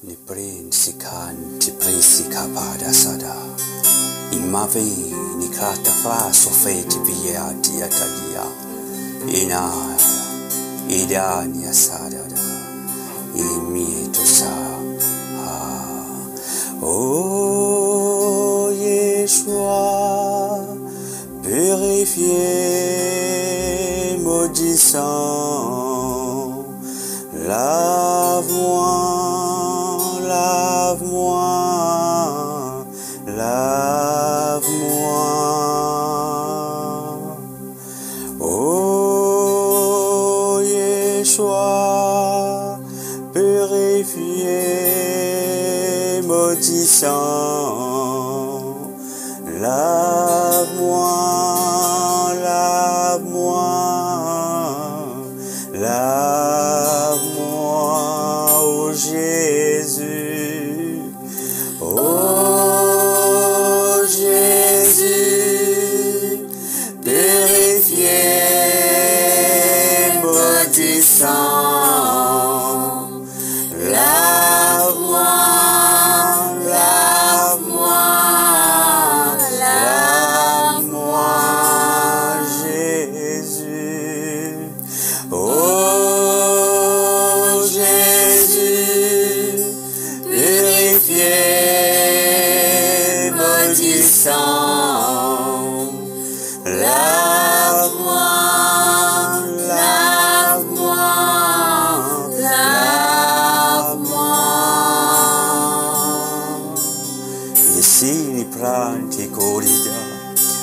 ni prin sikan ti prisika pada sada imave ni krata fra sofeti via dia tadia ina ida ni asada imieto sa oh Yeshua purifié maudissant lave-moi lave-moi lave-moi oh Yeshua purifié maudissant lave-moi lave-moi lave-moi oh Jésus oh Jésus purifié maudissant lave-moi lave-moi lave-moi Jésus oh Jésus purifié maudissant lave-moi lave-moi lave-moi ici ni pranti corrida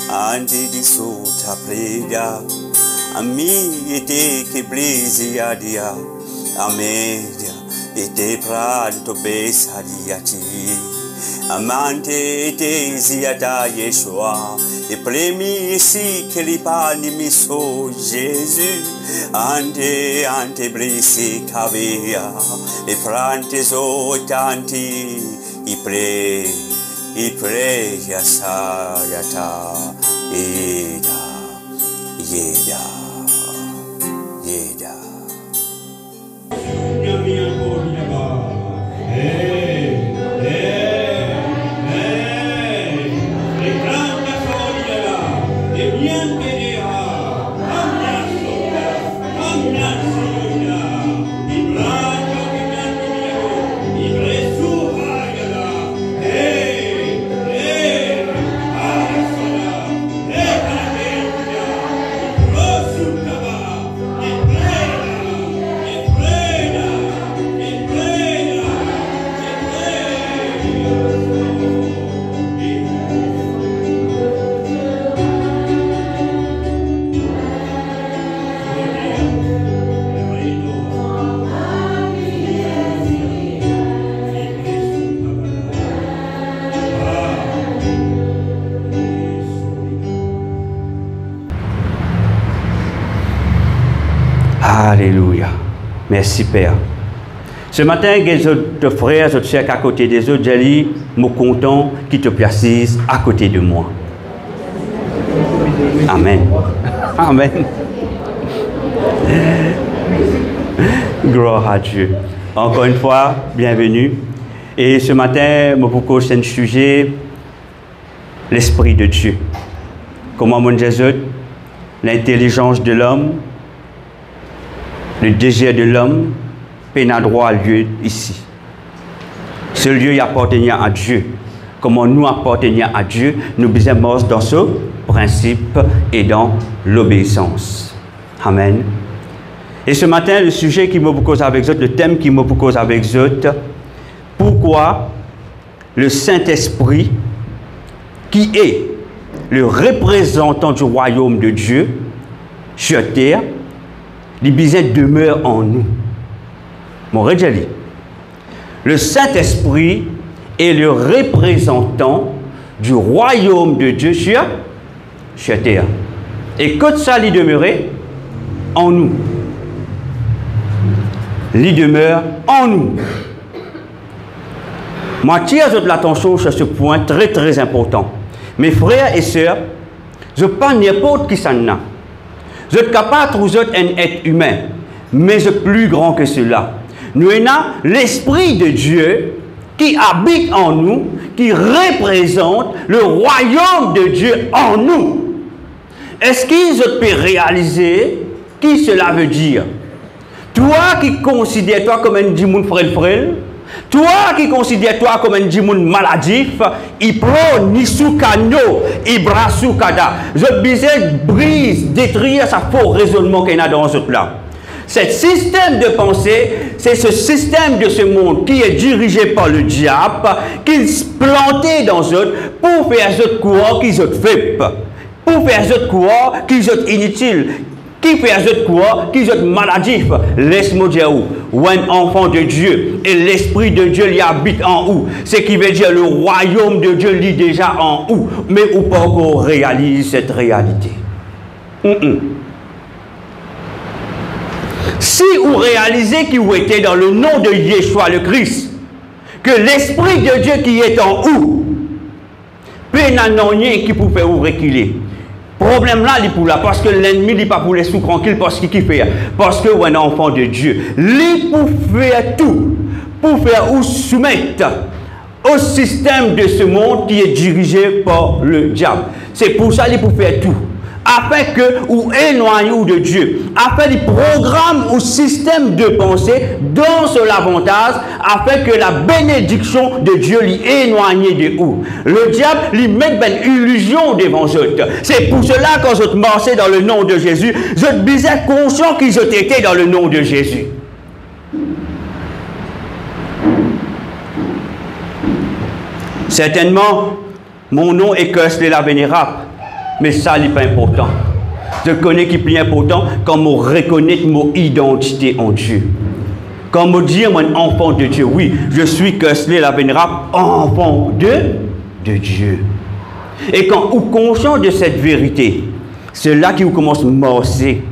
anti di sota prega ami ete che blisi adia amedia ete pranto besadiati amante ete ziada Yeshua e premi si che li pani mi so Gesù ante blisi cavia e prante so tanti i pre ya sayata ida yeda yeda Alléluia. Merci Père. Ce matin, les autres frères, les autres sœurs à côté des autres, j'ai dit, je suis content qu'ils te placent à côté de moi. Amen. Amen. Gloire à Dieu. Encore une fois, bienvenue. Et ce matin, je vous c'est un sujet, l'Esprit de Dieu. Comment mon Jésus, l'intelligence de l'homme, le désir de l'homme, n'a droit à lieu ici. Ce lieu appartient à Dieu. Comment nous appartenons à Dieu, nous besoin dans ce principe et dans l'obéissance. Amen. Et ce matin, le sujet qui me cause avec vous, le thème qui me cause avec vous, pourquoi le Saint-Esprit, qui est le représentant du royaume de Dieu sur terre, les besoins demeurent en nous. Mon redjali. Le Saint-Esprit est le représentant du royaume de Dieu sur terre. Et que ça lui demeurait en nous. Il demeure en nous. Moi, tire l'attention sur ce point très très important. Mes frères et sœurs, je ne sais pas n'importe qui ça n'a. Je suis capable de trouver un être humain, mais je suis plus grand que cela. Nous avons l'Esprit de Dieu qui habite en nous, qui représente le royaume de Dieu en nous. Est-ce qu'ils peuvent réaliser qui cela veut dire? Toi qui considères toi comme un djimoun frêle, toi qui considères toi comme un djimoun maladif, il prend Nisukano, Ibrasukada. Je brise, détruire sa faux raisonnement qu'il y a dans ce là. Ce système de pensée, c'est ce système de ce monde qui est dirigé par le diable, qui se planté dans eux pour faire ce courant qu'ils ont fait, pour faire ce courant qu'ils ont inutile, qui fait ce courant qu'ils ont maladif. Laisse-moi dire où un enfant de Dieu et l'Esprit de Dieu lui habite en où, ce qui veut dire le royaume de Dieu lit déjà en où, mais où pas qu'on réalise cette réalité. Si vous réalisez qu'il était dans le nom de Yeshua le Christ, que l'Esprit de Dieu qui est en vous, pénanonien qui peut faire vous reculer. Problème là, il pour là, parce que l'ennemi n'est pas pour les sous tranquilles, parce qu'il fait. Parce que vous êtes un enfant de Dieu. Il pour faire tout, pour faire ou soumettre au système de ce monde qui est dirigé par le diable. C'est pour ça qu'il pour faire tout. Afin que vous éloignez de Dieu, afin qu'il programme au système de pensée dans son avantage, afin que la bénédiction de Dieu l'y éloigne de vous. Le diable lui met une illusion devant eux. C'est pour cela quand je marchais dans le nom de Jésus, je disais conscient qu'ils ont été dans le nom de Jésus. Certainement, mon nom est Kesley la Vénérable. Mais ça, n'est pas important. Je connais qui est plus important quand on reconnaît mon identité en Dieu. Quand on dit mon enfant de Dieu, oui, je suis Kesley la Vénérable, enfant de Dieu. Et quand vous êtes conscient de cette vérité, c'est là que vous commencez à morcer.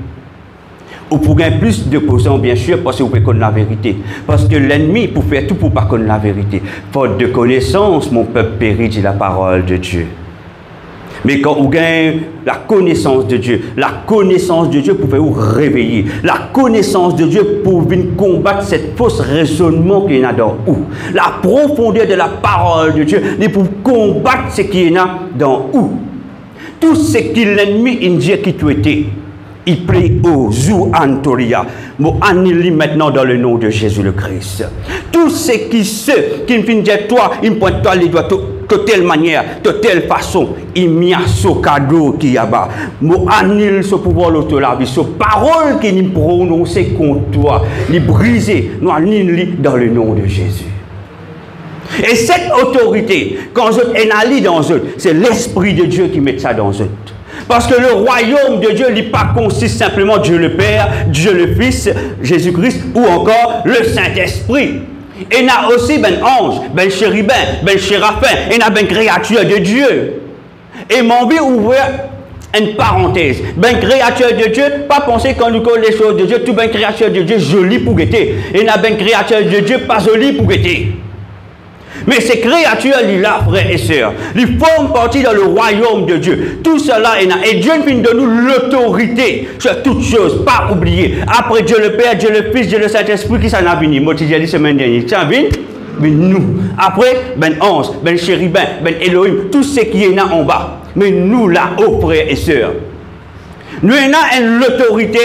Vous pouvez plus de posants, bien sûr, parce que vous pouvez connaître la vérité. Parce que l'ennemi peut faire tout pour ne pas connaître la vérité. Faute de connaissance, mon peuple périt, dit la parole de Dieu. Mais quand vous gagnez la connaissance de Dieu pour vous réveiller. La connaissance de Dieu pour venir combattre cette fausse raisonnement qu'il y a dans vous. La profondeur de la parole de Dieu, c'est pour combattre ce qu'il y a dans vous. Tout ce que l'ennemi dit qui tu étais, il prie au Zou Antoria. Moi, annule maintenant dans le nom de Jésus le Christ. Tout ce qui me fait dire toi, il me pointe toi les doigts de telle manière, de telle façon, il m'y a ce cadeau qui y a bas. Moi, annule ce pouvoir l'autre la vie, ce parole qui nous prononce contre toi, les briser, nous annule dans le nom de Jésus. Et cette autorité, quand je analyse dans eux, c'est l'Esprit de Dieu qui met ça dans eux. Parce que le royaume de Dieu n'est pas consiste simplement Dieu le Père, Dieu le Fils, Jésus-Christ ou encore le Saint-Esprit. Il y a aussi ben ange, ben chérubin, ben chérafin, il y a ben créature de Dieu. Et mon but ouvrir une parenthèse. Ben créature de Dieu, pas penser quand nous connaissons les choses de Dieu, tout ben créature de Dieu joli pour guetter. Il y a ben créature de Dieu pas joli pour guetter. Mais ces créatures là, frères et sœurs, ils forment partie dans le royaume de Dieu. Tout cela est là. Et Dieu vient de nous l'autorité sur toutes choses, pas oublier. Après Dieu le Père, Dieu le Fils, Dieu le Saint-Esprit, qui s'en a venu. Moi, tu as dit semaine dernière, ça vient, mais nous. Après, ben ange, ben chérubin, ben Elohim, tout ce qui est là en bas. Mais nous là-haut, frères et sœurs, nous avons une autorité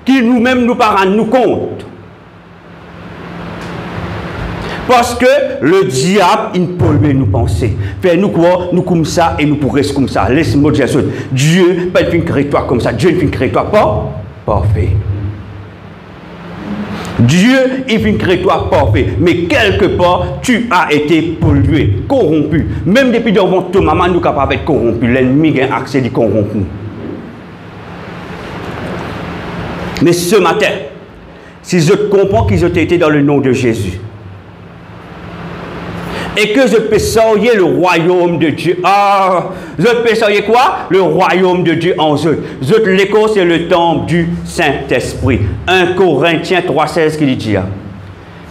qui nous-mêmes nous parle nous compte. Parce que le diable, il ne peut nous penser. Faire nous quoi, nous comme ça et nous pourrons comme ça. Laisse-moi dire ça. Dieu, pas une créature comme ça. Dieu, il fait une créature pas parfait. Dieu, il fait une créature parfait. Mais quelque part, tu as été pollué, corrompu. Même depuis devant ton maman, nous sommes capables d'être corrompus. L'ennemi a accès à corrompu. Mais ce matin, si je comprends qu'ils ont été dans le nom de Jésus, et que je peux sortir le royaume de Dieu. Ah, je peux sortir quoi? Le royaume de Dieu en eux. L'écho, c'est le temple du Saint-Esprit. 1 Corinthiens 3,16 qui dit.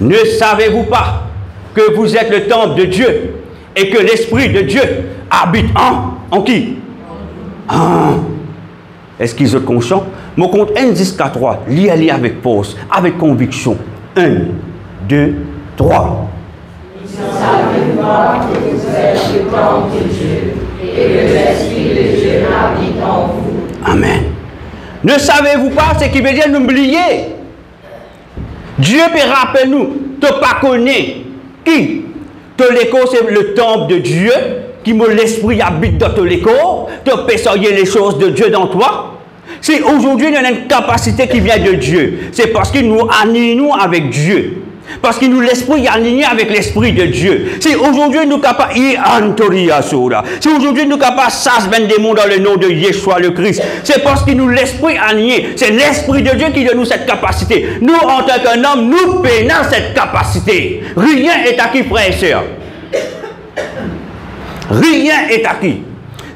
Ne savez-vous pas que vous êtes le temple de Dieu et que l'Esprit de Dieu habite en qui? Est-ce qu'ils sont conscients? Mon compte N10K3, lis avec force, avec conviction. 1, 2, 3. Ne savez-vous pas que vous êtes le temple de Dieu et que l'Esprit de Dieu habite en vous? Amen. Ne savez-vous pas ce qui veut dire n'oublier? Dieu peut rappeler nous, tu pas connais qui? Ton écho, c'est le temple de Dieu, qui me l'esprit habite dans ton écho, tu peux savoir les choses de Dieu dans toi. Si aujourd'hui nous avons une capacité qui vient de Dieu, c'est parce que nous alignons avec Dieu. Parce que nous, l'esprit est aligné avec l'esprit de Dieu. Si aujourd'hui nous sommes capables, si aujourd'hui nous sommes capables de chasser des démons dans le nom de Yeshua le Christ, c'est parce que nous, l'esprit est aligné. C'est l'esprit de Dieu qui donne nous cette capacité. Nous, en tant qu'un homme, nous peinons cette capacité. Rien est acquis, frères et sœurs. Rien est acquis.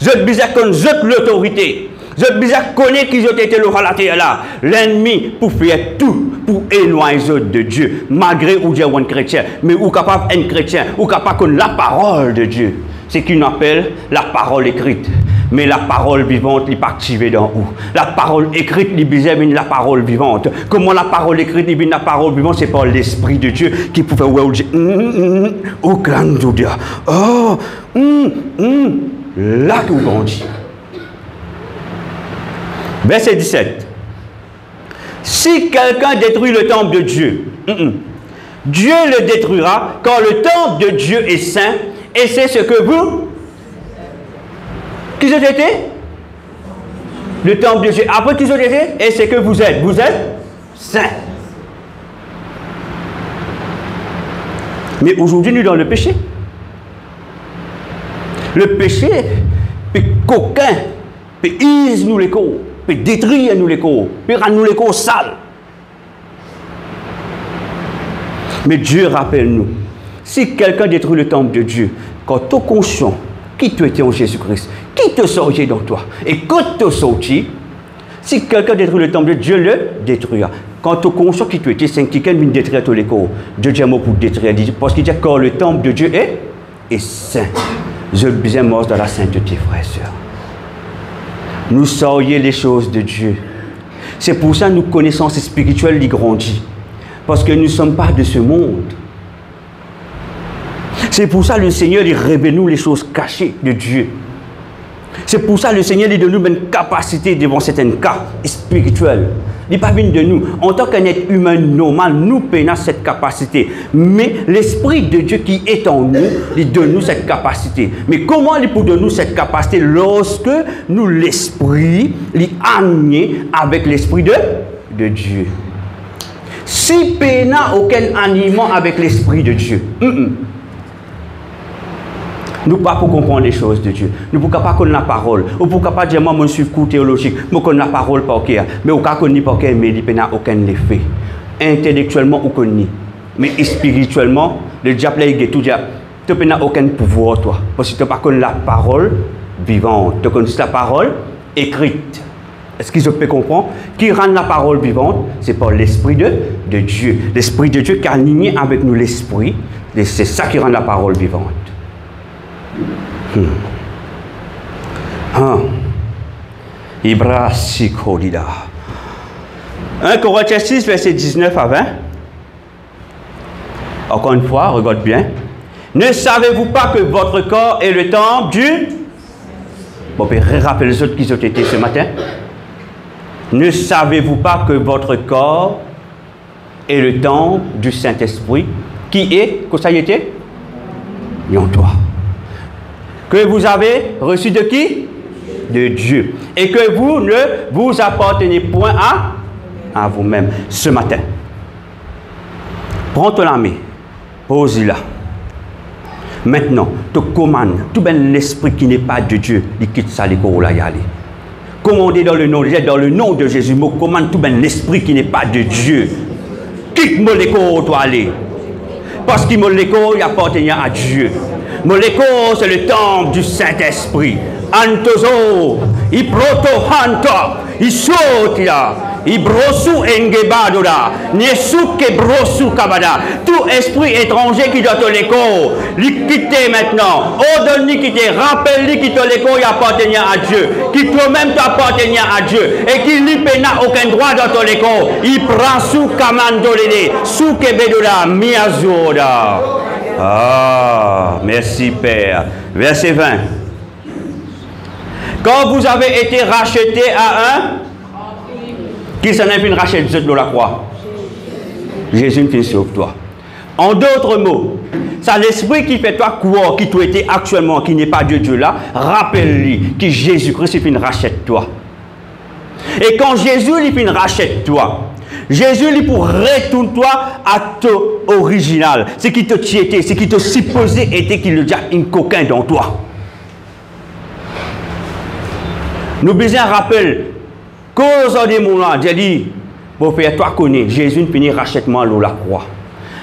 Je disais qu'on jette l'autorité. Je disais connaître qu'ils ont été le relaté là. L'ennemi pour faire tout pour éloigner de Dieu, malgré ou Dieu est un chrétien, mais ou capable un chrétien, ou capable de la parole de Dieu. C'est ce qu'on appelle la parole écrite. Mais la parole vivante, il n'est pas activée dans où. La parole écrite, il est la parole vivante. Comment la parole écrite, il la parole vivante, c'est par l'Esprit de Dieu qui pouvait dire, oh, grand Dieu, oh, là tout grandit. Verset 17. Si quelqu'un détruit le temple de Dieu, Dieu le détruira, car le temple de Dieu est saint, et c'est ce que vous... Qui vous êtes été? Le temple de Dieu. Après qui vous êtes été? Et c'est que vous êtes. Vous êtes saint. Mais aujourd'hui, nous sommes dans le péché. Le péché peut coquin, peut ise nous les corps, peut détruire nous les corps, peut rendre nous les corps sales. Mais Dieu rappelle nous, si quelqu'un détruit le temple de Dieu, quand tu es conscient qui tu étais en Jésus-Christ, qui te sortit dans toi, et quand tu es sorti, si quelqu'un détruit le temple de Dieu, le détruira. Quand tu es conscient qui tu étais, c'est quelqu'un qui détruit tous les corps. Dieu dit un mot pour détruire, parce qu'il dit que le temple de Dieu est saint. Je besoin mort dans la sainteté, frères et sœurs. Nous saurions les choses de Dieu. C'est pour ça que nos connaissances spirituelles grandissent. Parce que nous ne sommes pas de ce monde. C'est pour ça que le Seigneur révèle nous les choses cachées de Dieu. C'est pour ça que le Seigneur donne nous une capacité devant certains cas spirituels. Il n'est pas venu de nous. En tant qu'un être humain normal, nous peinons cette capacité. Mais l'Esprit de Dieu qui est en nous, il donne nous cette capacité. Mais comment il peut donner nous cette capacité lorsque nous, l'Esprit, est aligné avec l'Esprit de Dieu? Si peinons aucun aliment avec l'Esprit de Dieu, nous ne pouvons pas comprendre les choses de Dieu. Nous ne pouvons pas connaître la parole. Nous ne pouvons pas dire, moi, je suis cours théologique. Je connais la parole par cœur. Mais on ne connaît pas cœur, mais il n'y a aucun effet. Intellectuellement, on connaît. Mais spirituellement, le diable, il tout dit, tu n'as aucun pouvoir, toi. Parce que tu ne connais pas la parole vivante. Tu connais la parole écrite. Est-ce que je peux comprendre? Qui rend la parole vivante? C'est par l'Esprit de Dieu. L'Esprit de Dieu qui est aligné avec nous, l'Esprit. C'est ça qui rend la parole vivante. 1 Corinthiens 6, verset 19 à 20. Encore une fois, regarde bien. Ne savez-vous pas que votre corps est le temple du... Bon, puis rappelez les autres qui ont été ce matin. Ne savez-vous pas que votre corps est le temple du Saint-Esprit qui est, que ça y était? En toi. Que vous avez reçu de qui? De Dieu. Et que vous ne vous appartenez point à vous-même. Ce matin, prends ton ami, pose-la. Maintenant, te commande, tout ben l'esprit qui n'est pas de Dieu, il quitte ça, les corps là y aller. Commandez dans le nom de Jésus, me commande tout ben l'esprit qui n'est pas de Dieu. Quitte-moi les corps, toi aller. Parce que les corps, il appartient à Dieu. Moleko, c'est le temple du Saint-Esprit. Antozo, il proto hanta, il saute là. Ibrosu engebadola. Nesuke brosu kabada. Tout esprit étranger qui doit te l'écho, lui quitter maintenant. Ordonne-lui quitter. Rappelle-lui qui te l'écho et appartenait à Dieu. Qui toi-même t'appartenait à Dieu. Et qui lui n'a aucun droit dans ton écho. Ibrasu kamandolele. Sukebedola miazoda. Ah, merci Père. Verset 20. Quand vous avez été racheté à un, qui s'en est fait racheter de la croix? Jésus ne fait sur toi. En d'autres mots, c'est l'esprit qui fait toi croire, qui toi été actuellement, qui n'est pas de Dieu là, rappelle-lui que Jésus-Christ fait rachète toi. Et quand Jésus lui fait rachète toi, Jésus lui pour retourner toi à ton original, ce qui te tiétait, ce qui te supposait était qu'il y a un coquin dans toi. Nous besoin rappel, cause des moments, j'ai dit, pour faire toi connaître, Jésus finit rachètement l'eau la croix.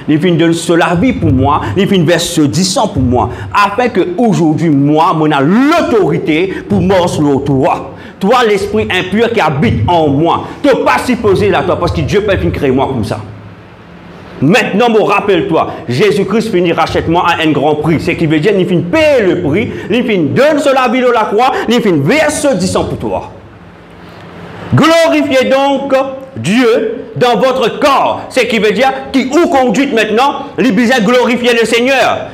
Il finit de se la vie pour moi, il finit vers ce 10 pour moi, afin que aujourd'hui moi, on a l'autorité pour morceler toi. Toi, l'esprit impur qui habite en moi, tu ne peux pas s'y poser là, toi, parce que Dieu peut créer moi comme ça. Maintenant, rappelle-toi, Jésus-Christ finit rachètement à un grand prix. Ce qui veut dire qu'il finit payer le prix, il finit donner sur la vie de la croix, il finit verser 10 pour toi. Glorifiez donc Dieu dans votre corps. Ce qui veut dire qui vous conduit maintenant, il besoin glorifier le Seigneur.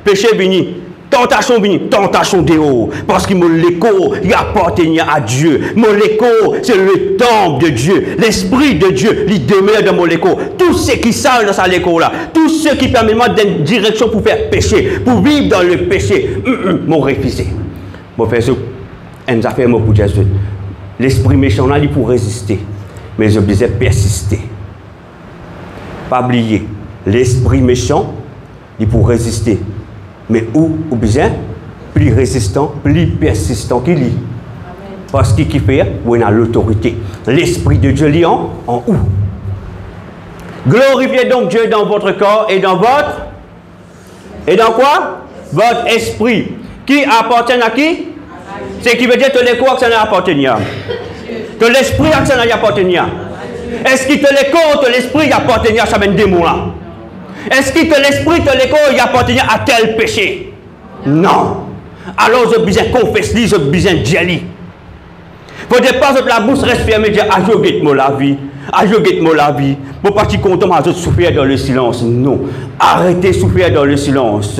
Péché béni. Tentation vini, tentation de haut. Parce que mon écho, il appartient à Dieu. Mon écho, c'est le temple de Dieu. L'esprit de Dieu, il demeure dans mon écho. Tous ceux qui savent dans sa écho là, tous ceux qui permettent d'une direction pour faire péché, pour vivre dans le péché, m'ont refusé. Mon frère, une affaire pour Jésus. L'esprit méchant là, il pour résister. Mais je disais persister. Pas oublier, l'esprit méchant, il pour résister. Mais où besoin plus résistant, plus persistant qu'il est. Parce qu'il fait, où on a l'autorité. L'Esprit de Dieu lit en où. Glorifiez donc Dieu dans votre corps et dans votre... Et dans quoi? Votre esprit. Qui appartient à qui? Ce qui veut dire que les corps que ça appartient. Que l'esprit que ça appartient. Est-ce qu'il te les corps, que l'esprit appartient à ça même démon là? Est-ce que l'esprit de l'école y appartient à tel péché? Non. Alors je besoin confesser, je besoin dire. Faut dépasser la bouche respirer et dire ah je guette moi la vie, ah je guette moi la vie. Pour pas être content de souffrir dans le silence. Non. Arrêtez de souffrir dans le silence.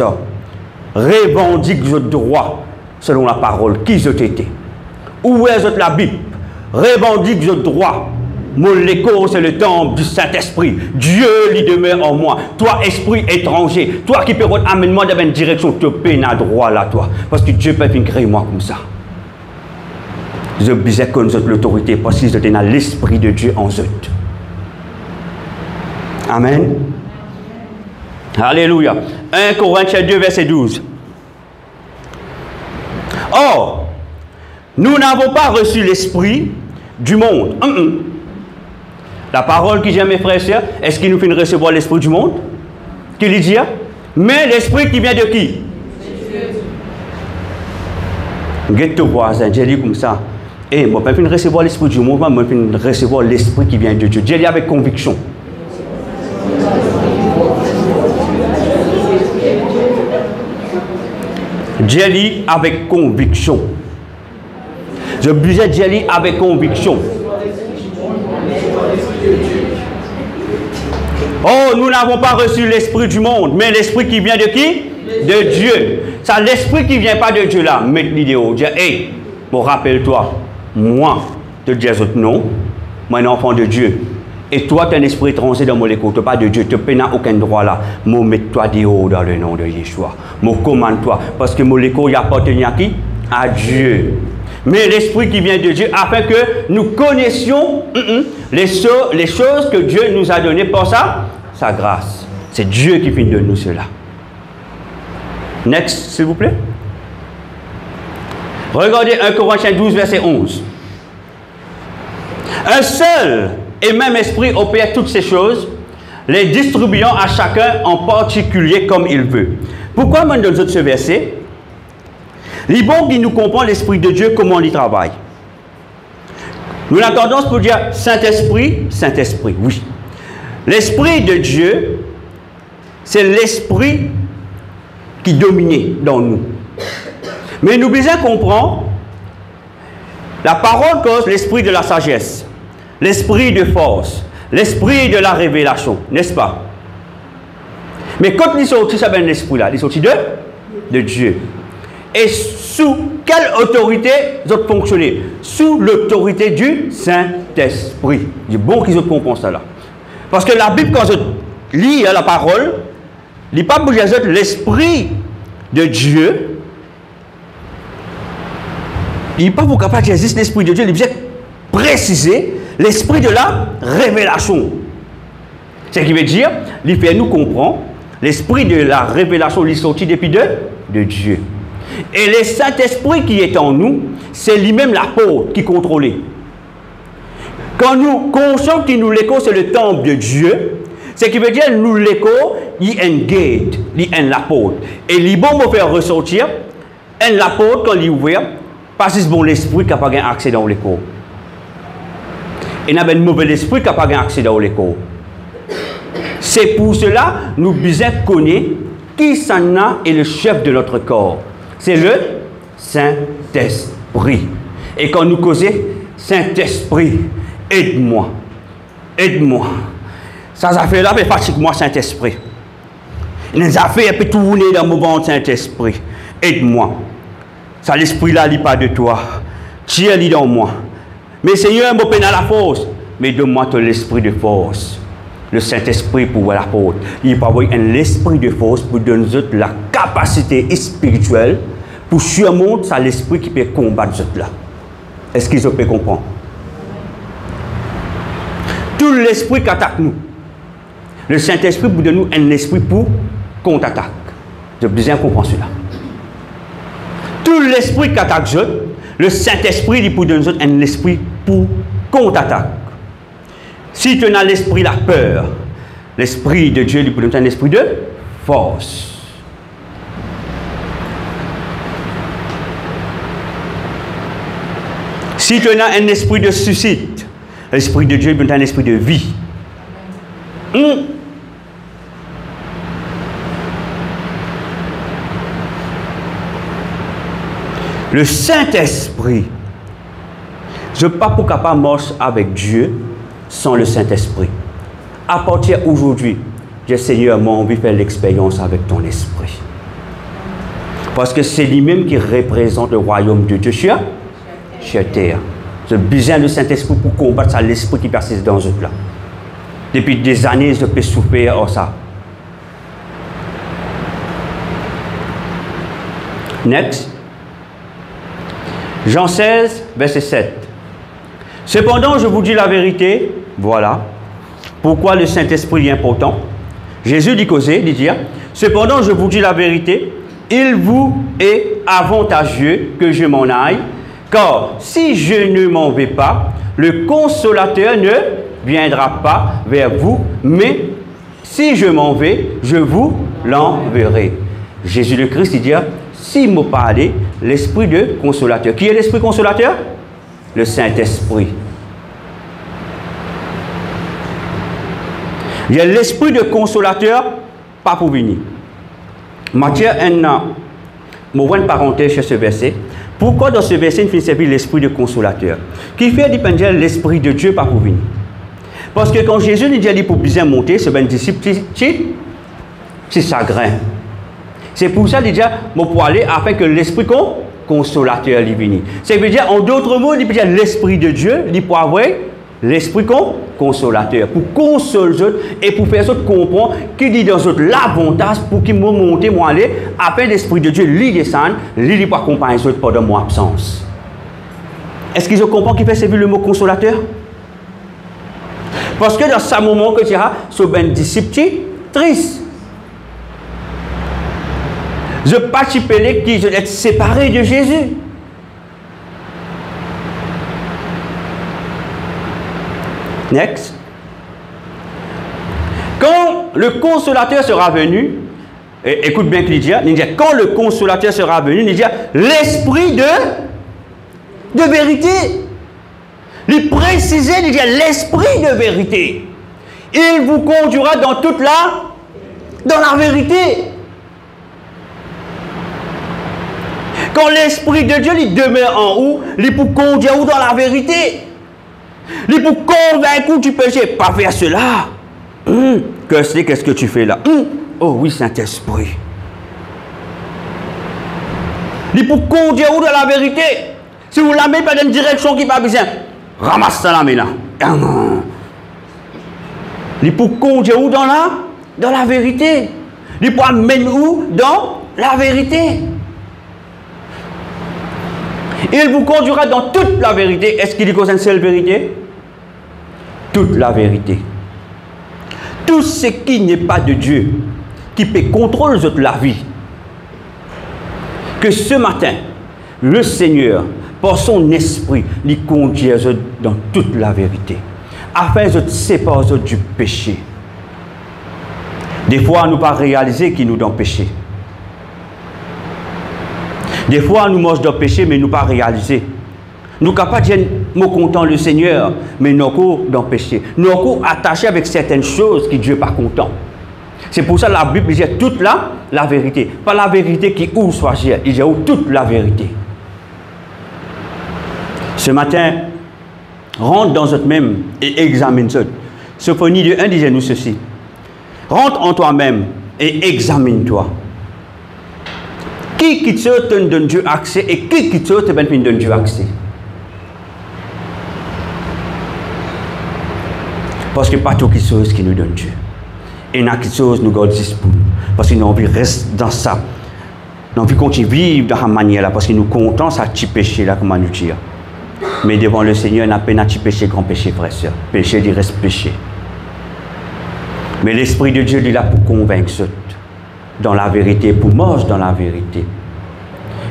Revendique votre droit selon la parole qui je t'étais. Où est la Bible? Revendique votre droit. Mon écho, c'est le temple du Saint-Esprit. Dieu lui demeure en moi. Toi, esprit étranger, toi qui peux amener moi dans une direction, tu peux n'a droit là, toi. Parce que Dieu peut créer moi comme ça. Je disais que nous avons l'autorité parce que je dans l'Esprit de Dieu en eux. Amen. Alléluia. 1 Corinthiens 2, verset 12. Or, nous n'avons pas reçu l'Esprit du monde. La parole qui j'aime mes frères et sœurs, est-ce qu'il nous fait recevoir l'esprit du monde? Qu'il lui dit? Mais l'esprit qui vient de qui? Guette ton voisin, j'ai dit comme ça. Et moi, je ne recevoir l'esprit du monde, moi, je ne recevoir l'esprit qui vient de Dieu. J'ai dit avec conviction. J'ai dit avec conviction. Je disais j'ai dit avec conviction. Oh, nous n'avons pas reçu l'esprit du monde, mais l'esprit qui vient de qui? De Dieu. C'est l'esprit qui ne vient pas de Dieu là. Mettre l'idéo. Dire, hey, bon, rappelle-toi, moi, te dis non, moi, un enfant de Dieu. Et toi, tu es un esprit étranger dans mon écho, tu n'as pas de Dieu, tu n'as aucun droit là. Moi, mets-toi dehors dans le nom de Yeshua. Moi, commande-toi. Parce que mon écho, il appartient à qui? À Dieu. Mais l'esprit qui vient de Dieu, afin que nous connaissions les choses que Dieu nous a données pour ça, sa grâce. C'est Dieu qui finit de nous cela. Next, s'il vous plaît. Regardez 1 Corinthiens 12, verset 11. Un seul et même esprit opère toutes ces choses, les distribuant à chacun en particulier comme il veut. Pourquoi moi je donne ce verset? Les bons qui nous comprennent l'esprit de Dieu, comment il travaille. Nous avons tendance pour dire Saint-Esprit, Saint-Esprit, oui. L'Esprit de Dieu, c'est l'Esprit qui domine dans nous. Mais nous devons comprendre, la parole cause l'esprit de la sagesse, l'esprit de force, l'esprit de la révélation, n'est-ce pas? Mais quand il sortit, ça ben l'esprit-là, il sortit de Dieu. Et sous quelle autorité ils ont fonctionné? Sous l'autorité du Saint-Esprit. C'est bon qu'ils ont compris ça là. Parce que la Bible, quand je lis la parole, il n'y a pas pour l'esprit de Dieu. Il n'est pas pour capable qu'il existe l'esprit de Dieu, il vient préciser l'esprit de la révélation. Ce qui veut dire, il fait nous comprendre, l'esprit de la révélation, il est sorti depuis de Dieu. Et le Saint-Esprit qui est en nous, c'est lui-même l'apôtre qui contrôle. Quand nous conscients que nous l'écho, c'est le temple de Dieu, ce qui veut dire nous l'écho, il engage, il est l'apôtre. Et il bon me faire ressortir, l'apôtre quand il est ouvert, parce que c'est bon l'esprit qui n'a pas accès dans l'écho. Et il y a un mauvais esprit qui n'a pas accès dans l'écho. C'est pour cela que nous devons connaître qui s'en a est le chef de notre corps. C'est le Saint-Esprit. Et quand nous causons, Saint-Esprit, aide-moi. Aide-moi. Ça fait là, mais fatigue-moi, Saint-Esprit. Il nous a fait un peu tourner dans mon ventre, Saint-Esprit. Aide-moi. Ça, l'esprit-là, il n'est pas de toi. Tiens-le dans moi. Mais Seigneur, je peine à la force. Mais donne-moi l'esprit de force. Le Saint-Esprit pour l'apôtre. Il peut avoir un esprit de force pour donner la capacité spirituelle pour surmonter ça l'esprit qui peut combattre là. Est-ce qu'ils peuvent comprendre? Tout l'esprit qui attaque nous. Le Saint-Esprit pour donner nous un esprit pour contre-attaque. J'ai besoin de comprendre cela. Tout l'esprit qui attaque le Saint-Esprit il pour donner un esprit pour contre-attaque. Si tu as l'esprit la peur, l'esprit de Dieu lui peut donner un esprit de force. Si tu as un esprit de suicide, l'esprit de Dieu lui donne un esprit de vie. Le Saint-Esprit, je ne suis pas capable de marcher avec Dieu sans le Saint-Esprit. À partir d'aujourd'hui, j'ai Seigneur, moi, envie de faire l'expérience avec ton esprit. Parce que c'est lui-même qui représente le royaume de Dieu sur terre. J'ai besoin du Saint-Esprit pour combattre ça, l'esprit qui persiste dans eux là. Depuis des années, je peux souffrir en ça. Next. Jean 16, verset 7. Cependant, je vous dis la vérité, voilà. Pourquoi le Saint-Esprit est important? Jésus dit causer, dit dire, cependant, je vous dis la vérité, il vous est avantageux que je m'en aille, car si je ne m'en vais pas, le consolateur ne viendra pas vers vous, mais si je m'en vais, je vous l'enverrai. Jésus le Christ, il dit, s'il m'a parlé, l'esprit de consolateur. Qui est l'esprit consolateur? Le Saint-Esprit. Il y a l'esprit de consolateur, pas pour venir. Matthieu 1 an, je vais une parenthèse sur ce verset. Pourquoi dans ce verset, il faut servir l'esprit de consolateur? Qui fait dépendre l'esprit de Dieu, pas pour venir. Parce que quand Jésus lui dit pour bien monter, c'est un disciple, c'est chagrin. C'est pour ça qu'il dit, je peux aller afin que l'esprit consolateur lui vienne. C'est-à-dire, en d'autres mots, il dit l'esprit de Dieu, il peut avoir l'esprit consolateur. Pour consoler et pour faire autres comprendre qu'il dit dans autres l'avantage pour qu'il me monte, moi aller, afin l'esprit de Dieu lui descendre, lui peut accompagner autres pendant mon absence. Est-ce qu'ils comprennent qu'il fait servir le mot consolateur? Parce que dans ce moment que tu as, ce ben disciple triste. Je ne pas qui je être séparé de Jésus. Next. Quand le consolateur sera venu, écoute bien qu'il dit, quand le consolateur sera venu, il dit l'esprit de vérité. Il précisait, il dit l'esprit de vérité. Il vous conduira dans toute dans la vérité. Quand l'esprit de Dieu il demeure en vous, il pour conduire vous dans la vérité. Il pour convaincre du péché, pas faire cela. Qu'est-ce que tu fais là? Oh oui, Saint-Esprit. Il pour conduire vous dans la vérité. Si vous la mettez pas dans une direction qui n'est pas besoin, ramasse ça là. Il pour conduire vous dans la vérité. Il pour amener vous dans la vérité. Il vous conduira dans toute la vérité. Est-ce qu'il dit qu'on a une seule vérité? Toute la vérité. Tout ce qui n'est pas de Dieu, qui peut contrôler la vie. Que ce matin, le Seigneur, par son esprit, lui conduit dans toute la vérité. Afin de séparer du péché. Des fois, nous ne pas réaliser qu'il nous donne péché. Des fois, nous mangeons dans le péché, mais nous ne pas réaliser. Nous sommes capables de dire, nous content le Seigneur, mais nous sommes dans le péché. Nous sommes attachés avec certaines choses qui Dieu n'est pas content. C'est pour ça que la Bible dit toute la vérité. Pas la vérité qui ouvre soit chère, il dit toute la vérité. Ce matin, rentre dans votre même et examine ça. Sophonie de 1 disait nous ceci. Rentre en toi-même et examine-toi. Qui te donne Dieu accès et qui te donne Dieu accès? Parce que pas tout qui chose qui nous donne Dieu. Et il y a quelque chose nous gardons pour nous. Parce que nous avons envie de rester dans ça. Nous avons envie de continuer à vivre dans la manière là. Parce que nous comptons ça petit péché là, comment nous dire. Mais devant le Seigneur, il n'y a pas de petit péché, grand péché, frère, sœur. Péché, il reste péché. Mais l'Esprit de Dieu, il est là pour convaincre ceux dans la vérité, pour marcher dans la vérité.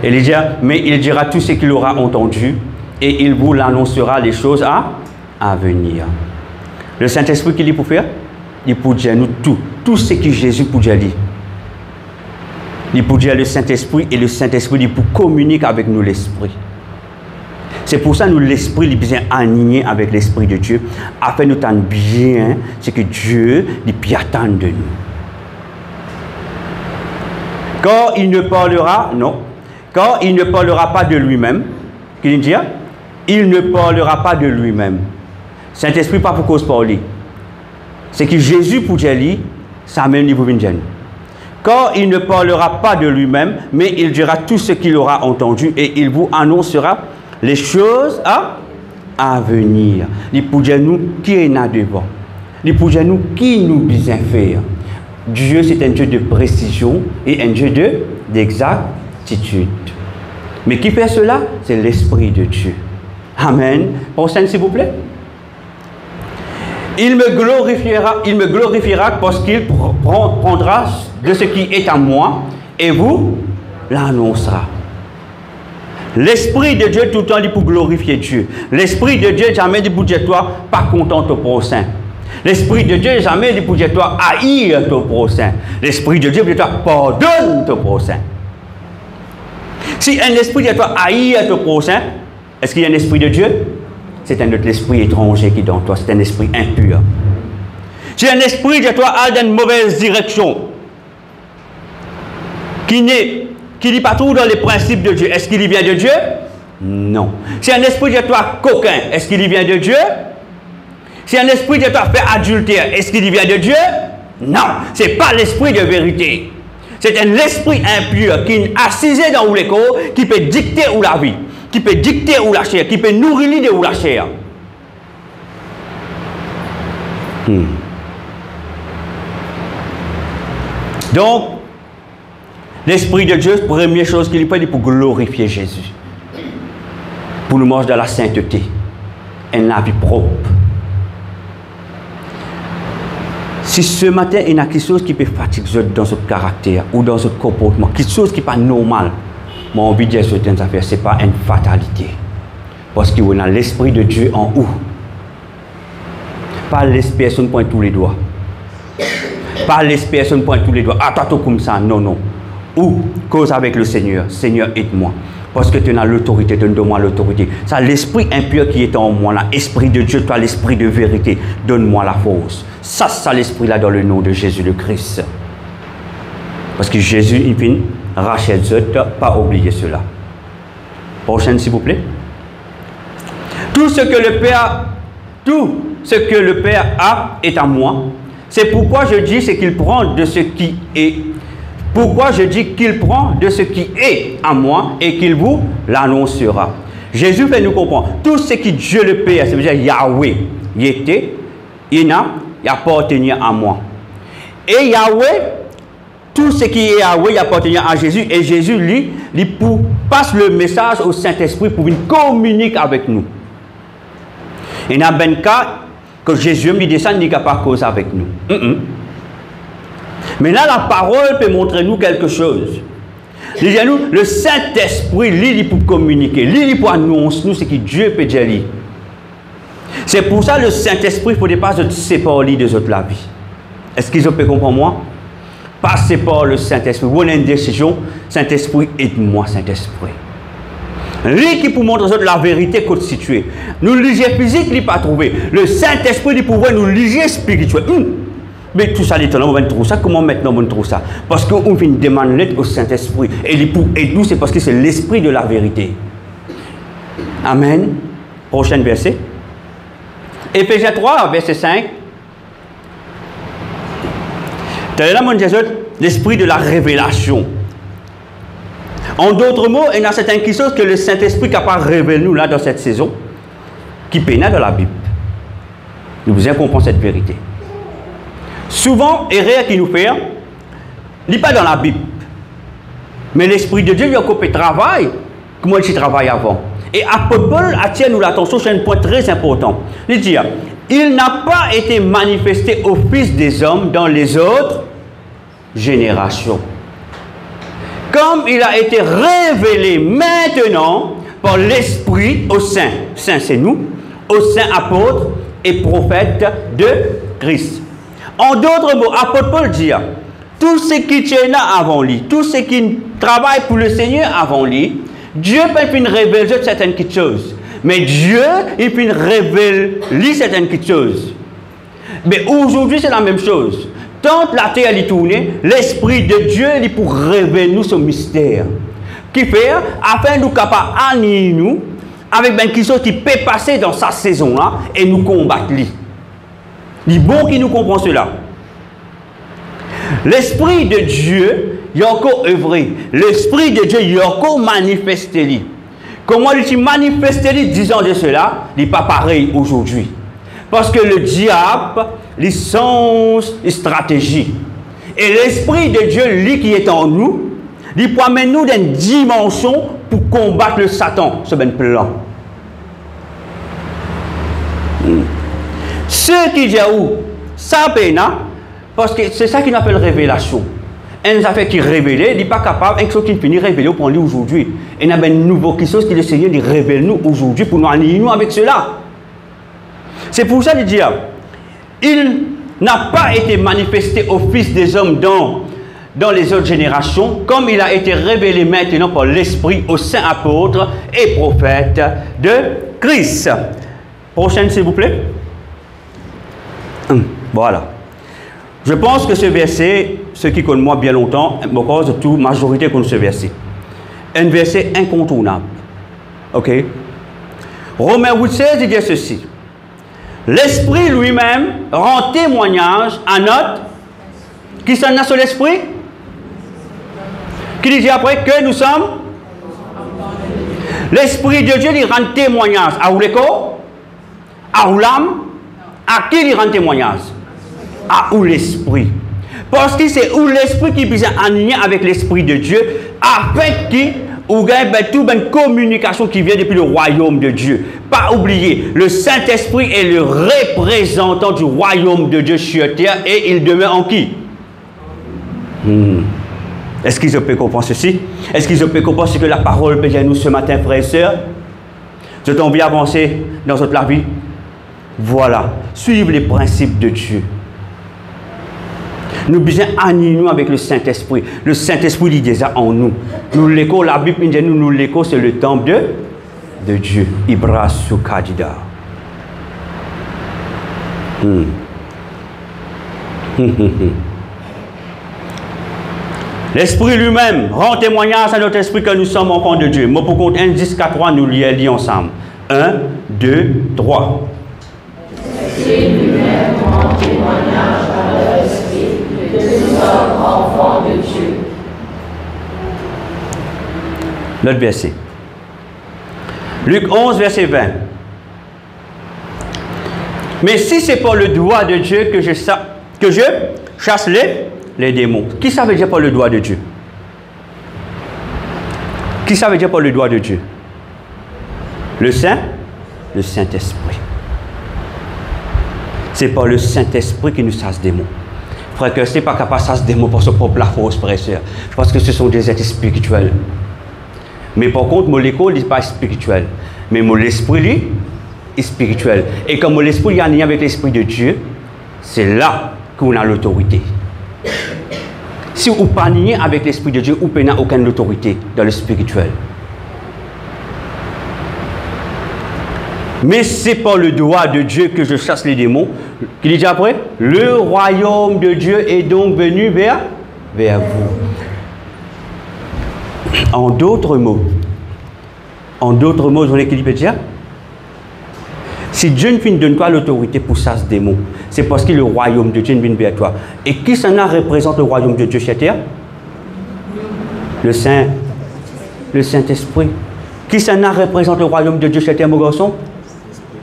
Et il dira, mais il dira tout ce qu'il aura entendu et il vous l'annoncera les choses à venir. Le Saint-Esprit qu'il dit pour faire, il pour dire nous tout ce que Jésus pour dire. Il pour dire le Saint-Esprit et le Saint-Esprit il pour communiquer avec nous l'Esprit. C'est pour ça que nous l'Esprit est bien aligné avec l'Esprit de Dieu afin de nous entendre bien ce que Dieu il attend de nous. Quand il ne parlera, quand il ne parlera pas de lui-même, qu'il dit, il ne parlera pas de lui-même. Saint-Esprit, pas pour cause parler. C'est que Jésus, pour dire, ça même niveau de quand il ne parlera pas de lui-même, mais il dira tout ce qu'il aura entendu et il vous annoncera les choses à venir. Il pour dire nous qui est là devant. Il pour dire nous qui nous besoin faire. Dieu, c'est un Dieu de précision et un Dieu d'exactitude. Mais qui fait cela? C'est l'Esprit de Dieu. Amen. Prochaine, s'il vous plaît. Il me glorifiera parce qu'il prendra de ce qui est à moi et vous l'annoncera. L'Esprit de Dieu tout le temps dit pour glorifier Dieu. L'Esprit de Dieu jamais dit pour dire toi pas content ton prochain. L'Esprit de Dieu jamais dit pour dire toi haïr ton prochain. L'Esprit de Dieu dit toi pardonne ton prochain. Si un esprit de toi haïr ton prochain, est-ce qu'il y a un esprit de Dieu? C'est un autre esprit étranger qui est dans toi, c'est un esprit impur. Si un esprit de toi a dans une mauvaise direction, qui n'est pas tout dans les principes de Dieu, est-ce qu'il y vient de Dieu? Non. Si un esprit de toi coquin, est-ce qu'il y vient de Dieu? Si un esprit de toi fait adultère, est-ce qu'il y vient de Dieu? Non. Ce n'est pas l'esprit de vérité. C'est un esprit impur qui est assis dans les corps, qui peut dicter où la vie, qui peut dicter où la chair, qui peut nourrir l'idée où la chair. Donc, l'Esprit de Dieu, première chose qu'il peut dire pour glorifier Jésus. Pour nous marcher dans la sainteté. Et la vie propre. Si ce matin, il y a quelque chose qui peut fatiguer dans votre caractère ou dans votre comportement, quelque chose qui n'est pas normal, mon envie de dire certaines affaires, ce n'est pas une fatalité. Parce qu'il y a l'Esprit de Dieu en vous. Pas l'esprit, personne pointe tous les doigts. Pas l'esprit, personne pointe tous les doigts. Ah, toi, comme ça. Non, non. Ou cause avec le Seigneur. Seigneur, aide-moi. Parce que tu as l'autorité, donne-moi l'autorité. Ça, l'esprit impur qui est en moi, là, esprit de Dieu, toi, l'esprit de vérité, donne-moi la force. Ça l'esprit là dans le nom de Jésus le Christ. Parce que Jésus, il vient racheter ça, pas oublier cela. Prochaine, s'il vous plaît. Tout ce que le Père a est à moi. C'est pourquoi je dis ce qu'il prend de ce qui est. Pourquoi je dis qu'il prend de ce qui est à moi et qu'il vous l'annoncera. Jésus fait nous comprendre. Tout ce qui Dieu le Père, c'est-à-dire Yahweh, il était, il appartenait à moi. Et Yahweh, tout ce qui est Yahweh, il appartenait à Jésus. Et Jésus, lui, passe le message au Saint-Esprit pour qu'il communique avec nous. Il y a un cas que Jésus me descend, il n'est pas cause avec nous. Mais là, la parole peut montrer nous quelque chose. Nous, le Saint-Esprit, lui, pour communiquer, lui, pour annoncer nous ce que Dieu peut dire. C'est pour ça que le Saint-Esprit, il ne faut pas se séparer des autres la vie. Est-ce qu'ils peuvent comprendre moi? Passez par le Saint-Esprit. Vous avez une décision. Saint-Esprit, aide-moi, Saint-Esprit. Lui qui pour montrer la vérité constituée. Nous, l'user physique, il n'est pas trouvé. Le Saint-Esprit, il pourrait nous l'user spirituel. Mais tout ça, on va trouver ça. Comment maintenant on trouve ça? Parce qu'on vient demander au Saint-Esprit. Et nous, c'est parce que c'est l'esprit de la vérité. Amen. Prochain verset. Éphésiens 3, verset 5. Là, mon Jésus, l'esprit de la révélation. En d'autres mots, il y a certaines choses que le Saint-Esprit est capable de révéler nous là dans cette saison, qui pénètre dans la Bible. Nous besoin comprendre cette vérité. Souvent, l'erreur qui nous fait, il n'est pas dans la Bible. Mais l'Esprit de Dieu, il y a un travail, comment il travaille avant. Et apôtre Paul attire nous l'attention sur un point très important. Il dit, il n'a pas été manifesté au Fils des hommes dans les autres générations. Comme il a été révélé maintenant par l'Esprit aux saints. Saints, c'est nous, aux saints apôtres et prophètes de Christ. En d'autres mots, apôtre Paul dit, tout ce qui tient avant lui, tout ce qui travaille pour le Seigneur avant lui, Dieu peut révéler certaines choses. Mais Dieu, il peut révéler certaines choses. Mais aujourd'hui, c'est la même chose. Tant la terre est tournée, l'Esprit de Dieu est pour révéler nous ce mystère. Qui fait, afin de nous capables d'animer nous, avec quelque chose qui peut passer dans sa saison-là, et nous combattre. Il est bon qui nous comprend cela. L'Esprit de Dieu, il a encore œuvré. L'Esprit de Dieu, il a encore manifesté. Comment il manifesté 10 ans de cela, il n'est pas pareil aujourd'hui. Parce que le diable, il songe, il stratégie. Et l'Esprit de Dieu, lui qui est en nous, il peut amener nous dans une dimension pour combattre le Satan, ce ben plan. Ceux qui disent où, ça peine, parce que c'est ça qu'on appelle révélation. Un affaire qui révélait, il n'est pas capable, quelque chose qui finit révélé pour lui aujourd'hui. Et il y a une nouvelle chose qui le Seigneur révèle nous aujourd'hui pour nous aligner nous avec cela. C'est pour ça qu'il dit, il n'a pas été manifesté au Fils des hommes dans les autres générations, comme il a été révélé maintenant par l'Esprit aux saints apôtres et prophètes de Christ. Prochaine, s'il vous plaît. Voilà. Je pense que ce verset, ceux qui connaissent moi bien longtemps, me cause toute majorité contre ce verset. Un verset incontournable. Ok? Romains 8,16, il dit ceci. L'Esprit lui-même rend témoignage à notre... Qui s'en a sur l'Esprit? Qui dit après que nous sommes? L'Esprit de Dieu, il rend témoignage. À où l'écho? À où l'âme? À qui il rend témoignage? À où l'Esprit? Parce que c'est où l'Esprit qui peut s'aligner avec l'Esprit de Dieu afin qu'il ou gagne toute une communication qui vient depuis le royaume de Dieu. Pas oublier, le Saint-Esprit est le représentant du royaume de Dieu sur terre et il demeure en qui? Est-ce qu'ils peuvent comprendre ceci? Est-ce qu'ils peuvent comprendre ce que la parole peut dire nous ce matin, frères et sœurs? Vous êtes envie d'avancer dans votre vie? Voilà, suivre les principes de Dieu. Nous besoin nous avec le Saint-Esprit. Le Saint-Esprit il est déjà en nous. Nous l'écho, la Bible dit nous l'écho, c'est le temple de Dieu. Ibra Soukadida. L'Esprit lui-même rend témoignage à notre esprit que nous sommes enfants de Dieu. Moi, pour compte 1, 10, 4, 3, nous lisons ensemble. 1, 2, 3. L'Esprit lui-même rend témoignage à notre esprit que nous sommes enfants de Dieu. L'autre verset. Luc 11, verset 20. Mais si c'est par le doigt de Dieu que je chasse les démons. Qui ça veut dire par le doigt de Dieu? Qui ça veut dire par le doigt de Dieu? Le Saint-Esprit. C'est par le Saint-Esprit qui nous chasse des démons. Frère, que ce n'est pas capable de chasser des démons pour son propre la force, frère et sœur. Parce que ce sont des êtres spirituels. Mais par contre, mon école n'est pas spirituel. Mais mon esprit, lui, est spirituel. Et comme mon esprit est en lien avec l'Esprit de Dieu, c'est là qu'on a l'autorité. Si vous n'êtes pas en lien avec l'Esprit de Dieu, vous n'avez aucune autorité dans le spirituel. Mais c'est par le doigt de Dieu que je chasse les démons. Qu'il dit après, le royaume de Dieu est donc venu vers vous. En d'autres mots, vous voyez qu'il peut dire, si Dieu ne donne pas l'autorité pour chasser des démons, c'est parce que le royaume de Dieu vient vers toi. Et qui s'en a représente le royaume de Dieu sur terre? Le Saint-Esprit. Qui s'en a représente le royaume de Dieu sur terre, mon garçon?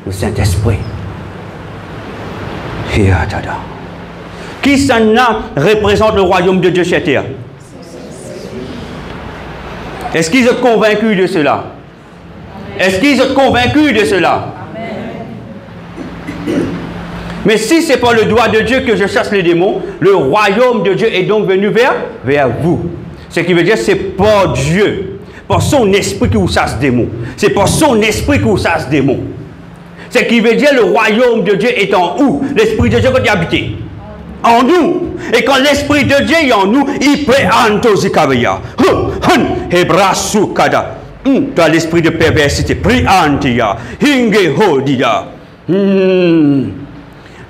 Le Saint-Esprit. Qui s'en a représente le royaume de Dieu sur terre? Est-ce qu'ils sont convaincus de cela? Est-ce qu'ils sont convaincus de cela? Mais si c'est par le doigt de Dieu que je chasse les démons, le royaume de Dieu est donc venu vers vous. Ce qui veut dire c'est par Dieu, par son esprit que vous chasse des démons. C'est par son esprit que vous chasse des démons. Ce qui veut dire le royaume de Dieu est en où? L'esprit de Dieu quand il habite en nous. Et quand l'esprit de Dieu est en nous, il peut antozikavaya. Hebrasukada. Tu as l'esprit de perversité. Priantia. Hinge hodida.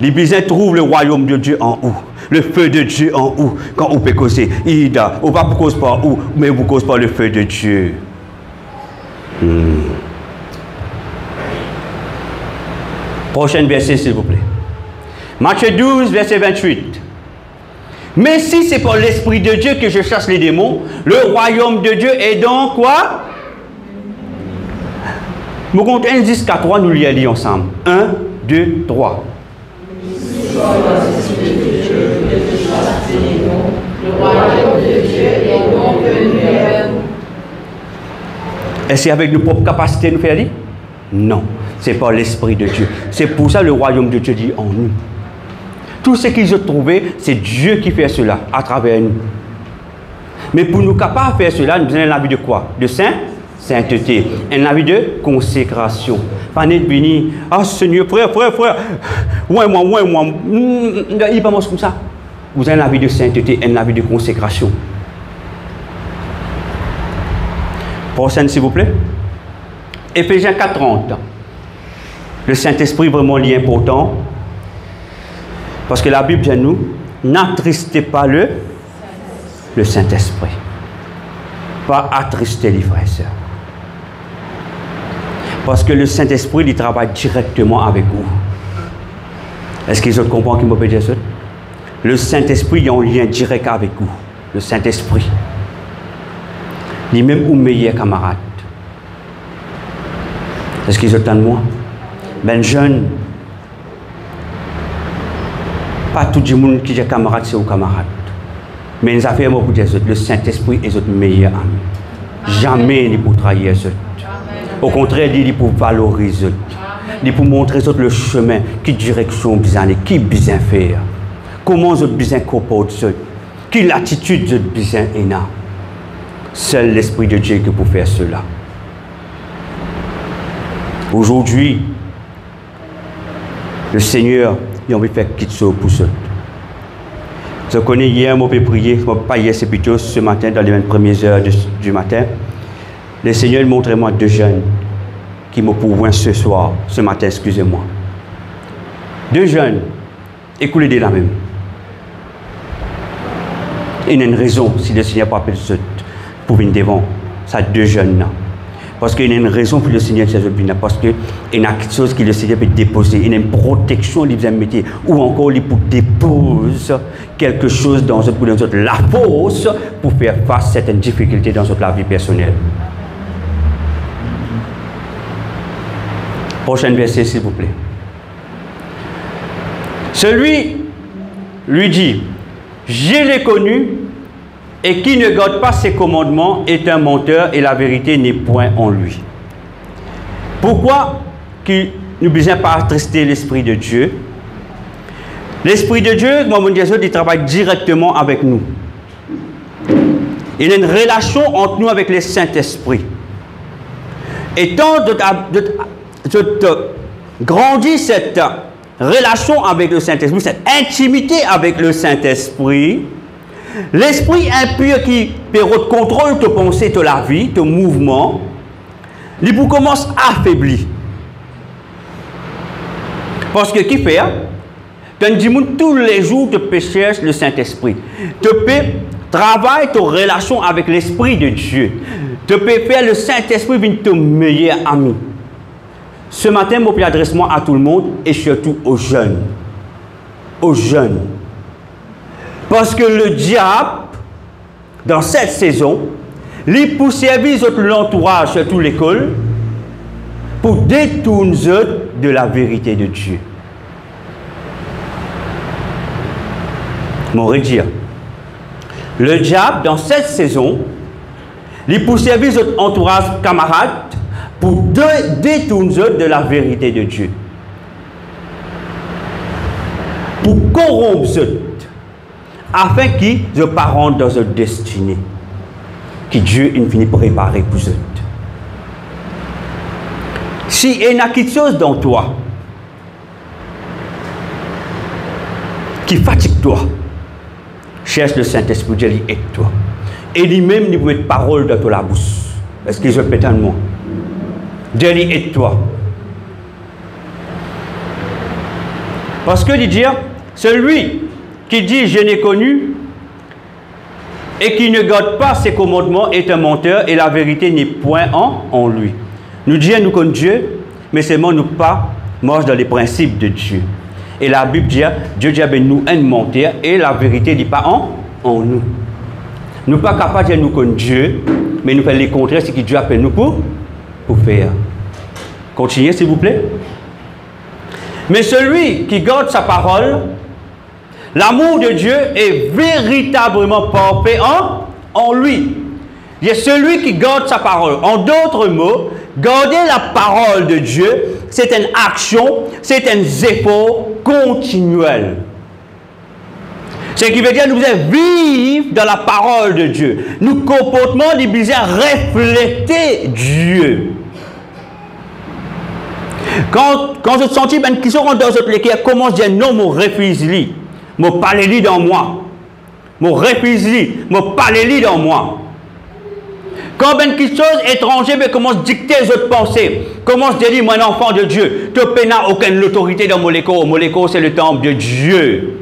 Les bisins trouvent le royaume de Dieu en où? Le feu de Dieu en où? Quand on peut causer, Ida, on va pas cause par où, mais vous cause par le feu de Dieu. Prochain verset, s'il vous plaît. Matthieu 12, verset 28. Mais si c'est par l'Esprit de Dieu que je chasse les démons, le royaume de Dieu est donc quoi? Nous comptons 1, 10, 4, 3, nous lisons ensemble. 1, 2, 3. Le royaume de Dieu est donc venu vers vous. Est-ce qu'avec nos propres capacités nous faire dire? Non, c'est par l'Esprit de Dieu. C'est pour ça que le royaume de Dieu dit en nous. Tout ce qu'ils ont trouvé, c'est Dieu qui fait cela à travers nous. Mais pour nous capables de faire cela, nous avons la vie de quoi? De sainteté. Un avis de consécration. Pas net béni. Ah Seigneur, frère. Ouais, moi. Il pas comme ça. Vous avez la vie de sainteté, un avis de consécration. Prochaine, s'il vous plaît. Éphésiens 4:30. Le Saint-Esprit vraiment lié important. Parce que la Bible dit à nous, n'attristez pas le Saint-Esprit. Pas attrister les frères et sœurs. Parce que le Saint-Esprit, il travaille directement avec vous. Est-ce qu'ils ont compris qu'il m'a dit ça? Le Saint-Esprit, il y a un lien direct avec vous. Le Saint-Esprit. Il est même un meilleur camarade. Est-ce qu'ils entendent moi? Ben jeune, pas tout le monde qui est camarade, c'est un camarade. Mais nous avons pour dire le Saint-Esprit est notre meilleur ami. Jamais il pour trahir ça. Au contraire, il est pour valoriser. Il est pour montrer le chemin, quelle direction besoin, qui besoin faire. Comment vous besoin comporter, quelle attitude vous besoin avoir. Seul l'Esprit de Dieu qui peut faire cela. Aujourd'hui, le Seigneur, il a envie de faire quelque chose pour ça. Je connais hier, je peux prier, pas hier, c'est plutôt ce matin, dans les 20 premières heures du matin. Le Seigneur montre-moi 2 jeunes qui me pourvoient ce matin, excusez-moi. 2 jeunes, écoulez de la même. Il y a une raison, si le Seigneur pas appelé pour venir devant, ça 2 jeunes là. Parce qu'il y a une raison pour le Seigneur ces venir, parce qu'il y a quelque chose que le Seigneur peut déposer, il y a une protection qu'il mettre, ou encore il peut déposer quelque chose dans notre la force pour faire face à certaines difficultés dans notre vie personnelle. Prochain verset, s'il vous plaît. Celui lui dit, je l'ai connu, et qui ne garde pas ses commandements est un menteur, et la vérité n'est point en lui. Pourquoi nous ne besoin pas attrister l'Esprit de Dieu? L'Esprit de Dieu, mon Dieu, il travaille directement avec nous. Il y a une relation entre nous avec le Saint-Esprit. Et tant de grandir cette relation avec le Saint-Esprit, cette intimité avec le Saint-Esprit, l'esprit impur qui peut contrôler tes pensées, ta vie, tes mouvements, il vous commence à affaiblir. Parce que qui fait? Quand tu dis tous les jours, tu peux chercher le Saint-Esprit. Tu peux travailler ta relation avec l'Esprit de Dieu. Tu peux faire le Saint-Esprit venir ton meilleur ami. Ce matin, je m'adresse à tout le monde et surtout aux jeunes. Aux jeunes. Parce que le diable, dans cette saison, il pour servir l'entourage, surtout l'école, pour détourner de la vérité de Dieu. Mon redire. Le diable, dans cette saison, il pour servir votre entourage camarade pour détourner de la vérité de Dieu. Pour corrompre afin qu'ils ne partent dans une destinée que Dieu finit par préparer pour eux. Si il y a quelque chose dans toi qui fatigue toi, cherche le Saint-Esprit, Dieu aide toi. Et lui-même, il peut mettre parole dans ta bouche. Est-ce que je peux être en moi? Dieu aide toi. Parce que il dit, celui qui dit je n'ai connu et qui ne garde pas ses commandements est un menteur et la vérité n'est point en lui. Nous disons nous connaissons Dieu, mais seulement nous pas marche dans les principes de Dieu. Et la Bible dit Dieu dit nous un menteur et la vérité n'est pas en nous. Nous ne sommes pas capables de nous connaître Dieu, mais nous faisons les contraires ce que Dieu appelle nous pour faire. Continuez s'il vous plaît. Mais celui qui garde sa parole, l'amour de Dieu est véritablement parfait en lui. Il y a celui qui garde sa parole. En d'autres mots, garder la parole de Dieu, c'est une action, c'est un effort continuel. Ce qui veut dire que nous devons vivre dans la parole de Dieu. Nos comportements nous devons refléter Dieu. Quand je sens une question dans votre lecture, comment je dis non, mon refuse-lui. Mon parler dans moi. Mon refuse-lui. Mon parler dans moi. Quand une chose étrangère commence à dicter les autres pensées, commence à dire, moi, un enfant de Dieu, tu n'as aucune autorité dans mon écho. Mon écho, c'est le temple de Dieu.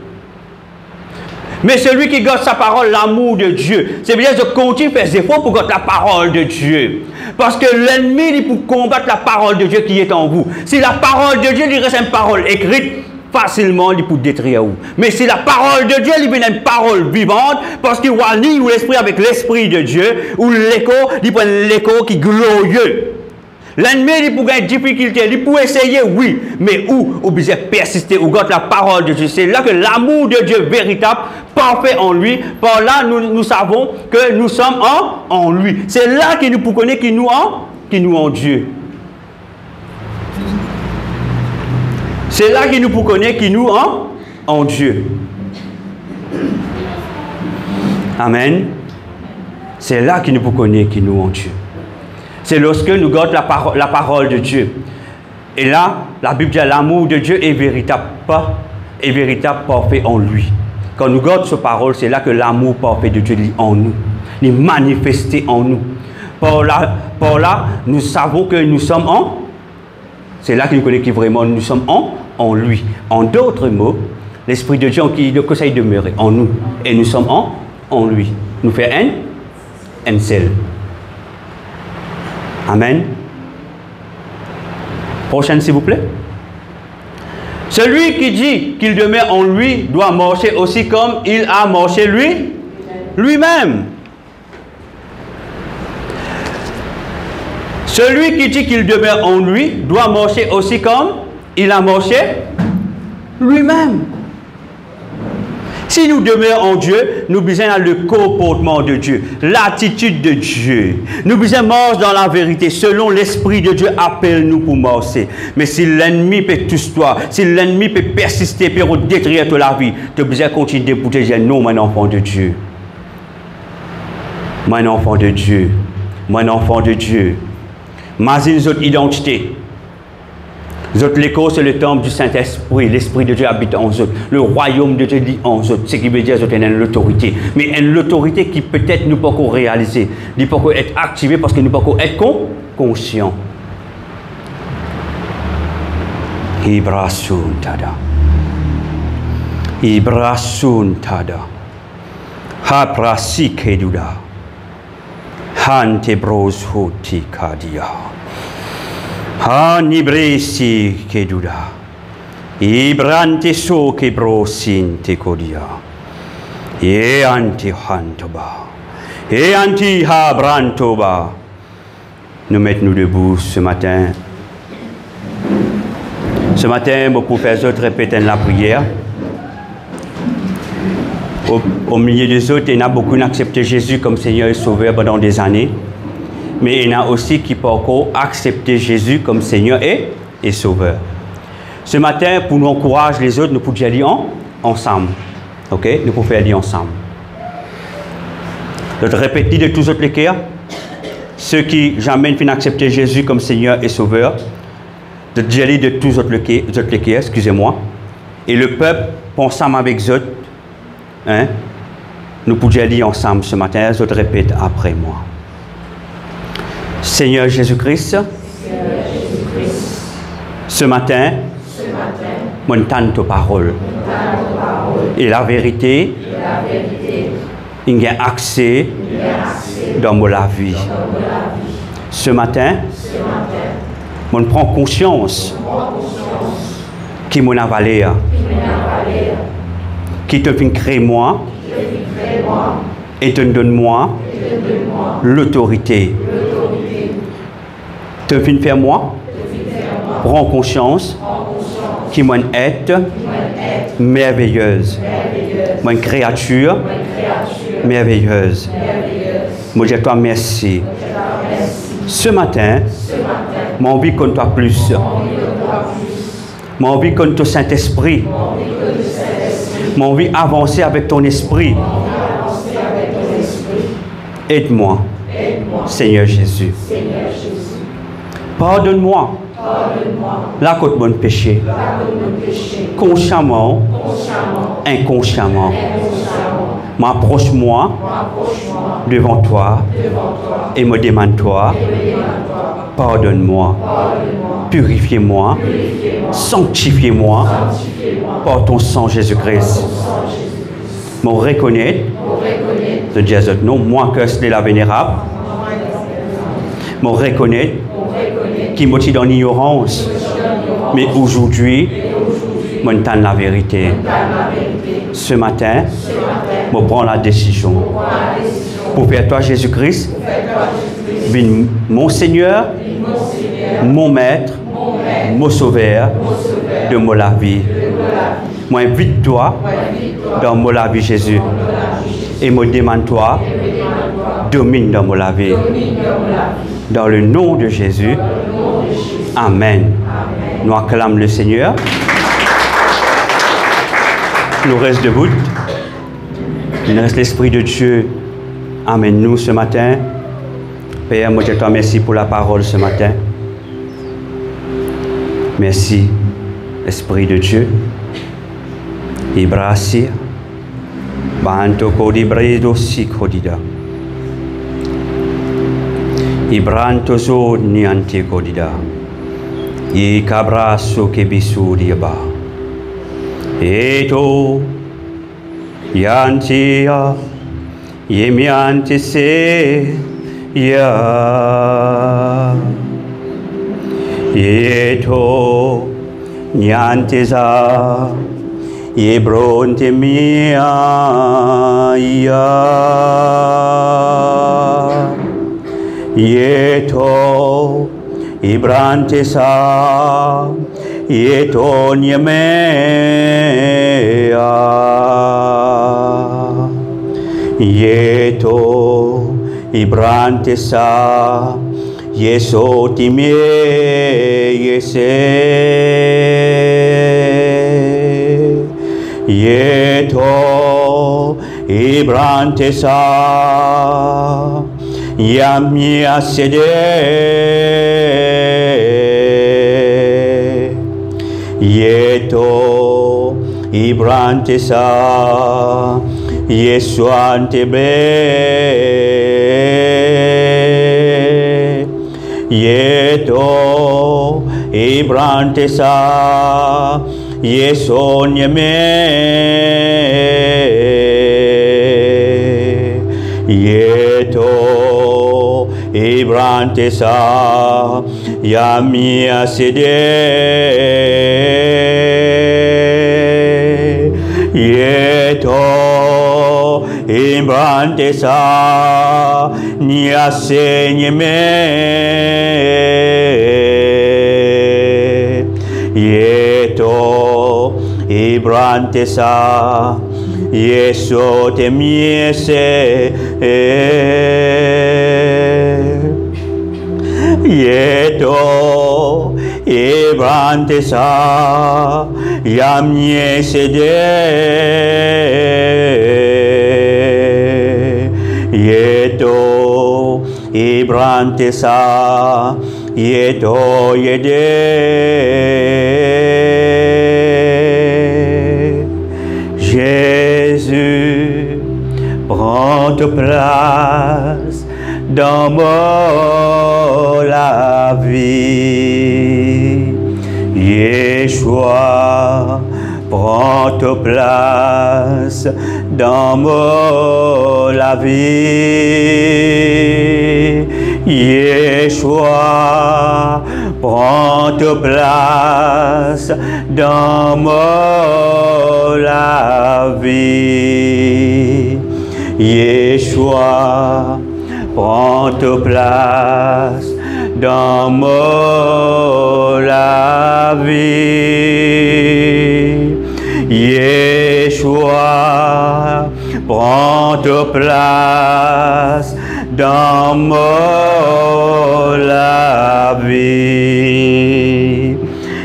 Mais celui qui garde sa parole, l'amour de Dieu, c'est bien de continuer à faire des efforts pour garder la parole de Dieu. Parce que l'ennemi, il pour combattre la parole de Dieu qui est en vous. Si la parole de Dieu, il reste une parole écrite, facilement, il peut détruire vous. Mais si la parole de Dieu, il vient une parole vivante, parce qu'il y a l'esprit avec l'esprit de Dieu, ou l'écho, il prend l'écho qui est glorieux. L'ennemi, il peut avoir des difficultés, il peut essayer, oui, mais où besoin persister, où garde la parole de Dieu. C'est là que l'amour de Dieu véritable, parfait en lui, par là, nous savons que nous sommes en lui. C'est là qu'il nous peut connaître qui nous en Dieu. C'est là qu'il nous peut connaître qui nous en Dieu. Amen. C'est là qu'il nous peut connaître qui nous en Dieu. C'est lorsque nous gardons la parole de Dieu. Et là, la Bible dit l'amour de Dieu est véritable, parfait en lui. Quand nous gardons cette parole, c'est là que l'amour parfait de Dieu est en nous, il est manifesté en nous. Par là, nous savons que nous sommes en... C'est là que nous connaissons vraiment, nous sommes en lui. En d'autres mots, l'Esprit de Dieu qui conseille de demeurer en nous. Et nous sommes en lui. Nous fait un seul. Amen. Prochaine, s'il vous plaît. Celui qui dit qu'il demeure en lui doit marcher aussi comme il a marché lui-même. Celui qui dit qu'il demeure en lui doit marcher aussi comme il a marché lui-même. Si nous demeurons en Dieu, nous besoin le comportement de Dieu, l'attitude de Dieu. Nous besoin marcher dans la vérité, selon l'Esprit de Dieu appelle nous pour marcher. Mais si l'ennemi peut tout toi, si l'ennemi peut persister, peut détruire toute la vie, tu as besoin de continuer pour te dire non, mon enfant de Dieu. Mon enfant de Dieu. Mon enfant de Dieu. Imagine votre identité. Votre l'écho, c'est le temple du Saint-Esprit. L'Esprit de Dieu habite en vous. Le royaume de Dieu dit en vous. Ce qui veut dire que vous avez une autorité. Mais une autorité qui peut-être nous pas réaliser. Nous pas être activée parce que nous pas être conscients. Ibrasun tada. Ibrasun tada. Haprasi keduda. Hante bros hoti kadia. Hanibresi keduda. Ibrante so kebrosin te kodia. E anti hantoba. E anti habrantoba. Nous mettons-nous debout ce matin. Ce matin, mon professeur répète la prière. Au milieu des autres, il y en a beaucoup qui ont accepté Jésus comme Seigneur et Sauveur pendant des années. Mais il y en a aussi qui peuvent encore accepter Jésus comme Seigneur et Sauveur. Ce matin, pour nous encourager les autres, nous pouvons aller ensemble. Ok? Nous pouvons faire aller ensemble. Donc, répétez de tous autres les cœurs. Ceux qui jamais n'ont accepté Jésus comme Seigneur et Sauveur. De dire de tous autres les cœurs, excusez-moi. Et le peuple, ensemble avec eux, hein? Nous pouvons aller ensemble ce matin. Les autres répètent après moi. Seigneur Jésus-Christ, ce matin, mon tente ta parole. Et la vérité, il y a accès dans ma vie. Ce matin, on prend conscience qui m'en a valé, qui te fait créer moi et te donne moi l'autorité. Te fait faire moi, prends conscience qui m'en est merveilleuse, mon créature merveilleuse. Moi je toi merci. Ce matin, j'ai envie qu'on toi plus. J'ai envie qu'on ton Saint-Esprit. J'ai envie d'avancer avec ton esprit. Aide-moi, Seigneur Jésus. Pardonne-moi la côte mon péché. Consciemment, inconsciemment. M'approche-moi devant toi et me demande-toi. Pardonne-moi. Purifiez-moi. Sanctifiez-moi par ton sang Jésus-Christ. Me reconnaître de Jésus. Non, moi que c'est la vénérable. Me reconnaître qui me dans l'ignorance. Mais aujourd'hui, je donne la vérité. Ce matin, je prends la décision. Pour faire toi, Jésus-Christ, mon Seigneur, mon Maître, mon Sauveur de ma vie. Moi, invite-toi dans ma vie, Jésus. Et me demande-toi, domine dans ma vie. Dans le nom de Jésus. Amen. Nous acclamons le Seigneur. Nous restons debout. Il reste l'Esprit de Dieu. Amène-nous ce matin. Père, moi je te remercie pour la parole ce matin. Merci, Esprit de Dieu. Ibrahim, Banto kodi bredo si kodida. Ibranto so niante kodida. I cabrasso che bisudi ba. Eto yantia yemiante se ya. Eto niante sa ye bronte mia ya. Yeto ibrante sa yeto nyemea yeto ibrante sa yeso timie yese yeto ibrante sa Yamia sede Yeto ibrante sa Yesuante be Yeto ibrante sa Yesonya me Yeto ibrante sa Yamia sede Yeto ibrante sa Nia segne me Yeto ibrante sa Yeso te miese Yeto ibrante sa Yam yesede Yeto ibrante sa Yeto yede Jésus, prends ta place dans la vie. Yeshua, prends ta place dans la vie. Yeshua, prends ta place dans la vie. Yeshua, prends ta place dans la vie. Yeshua, prends ta place dans la vie.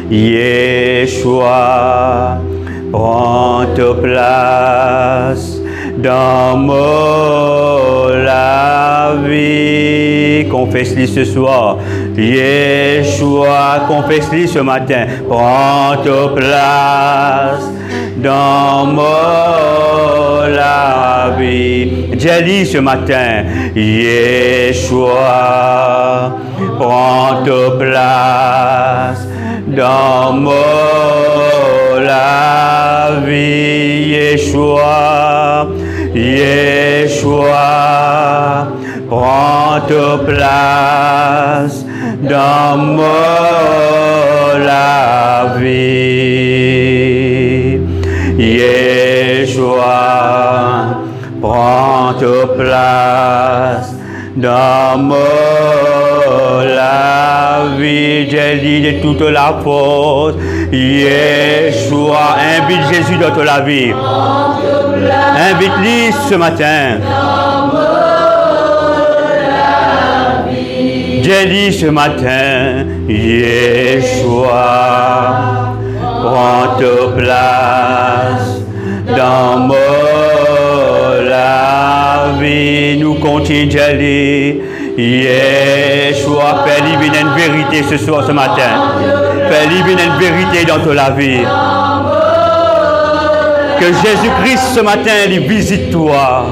Yeshua, prends ta place dans la vie. Confesse-le ce soir. Yeshua, confesse-le ce matin. Prends ta place dans la vie. Dis-le ce matin. Yeshua, prends ta place dans la vie. Yeshua, Yeshua, prends ta place dans la vie. Yeshua, prends ta place dans la vie. J'ai dit de toute la force. Yeshua, invite Jésus dans la vie. Invite-lui ce matin. J'ai dit ce matin, Yeshua, prends ta place dans la vie. Nous continuons d'aller. Yeshua, Père, il vient une vérité ce soir, ce matin. Père, il vient une vérité dans toute la vie. Que Jésus-Christ ce matin lui visite toi.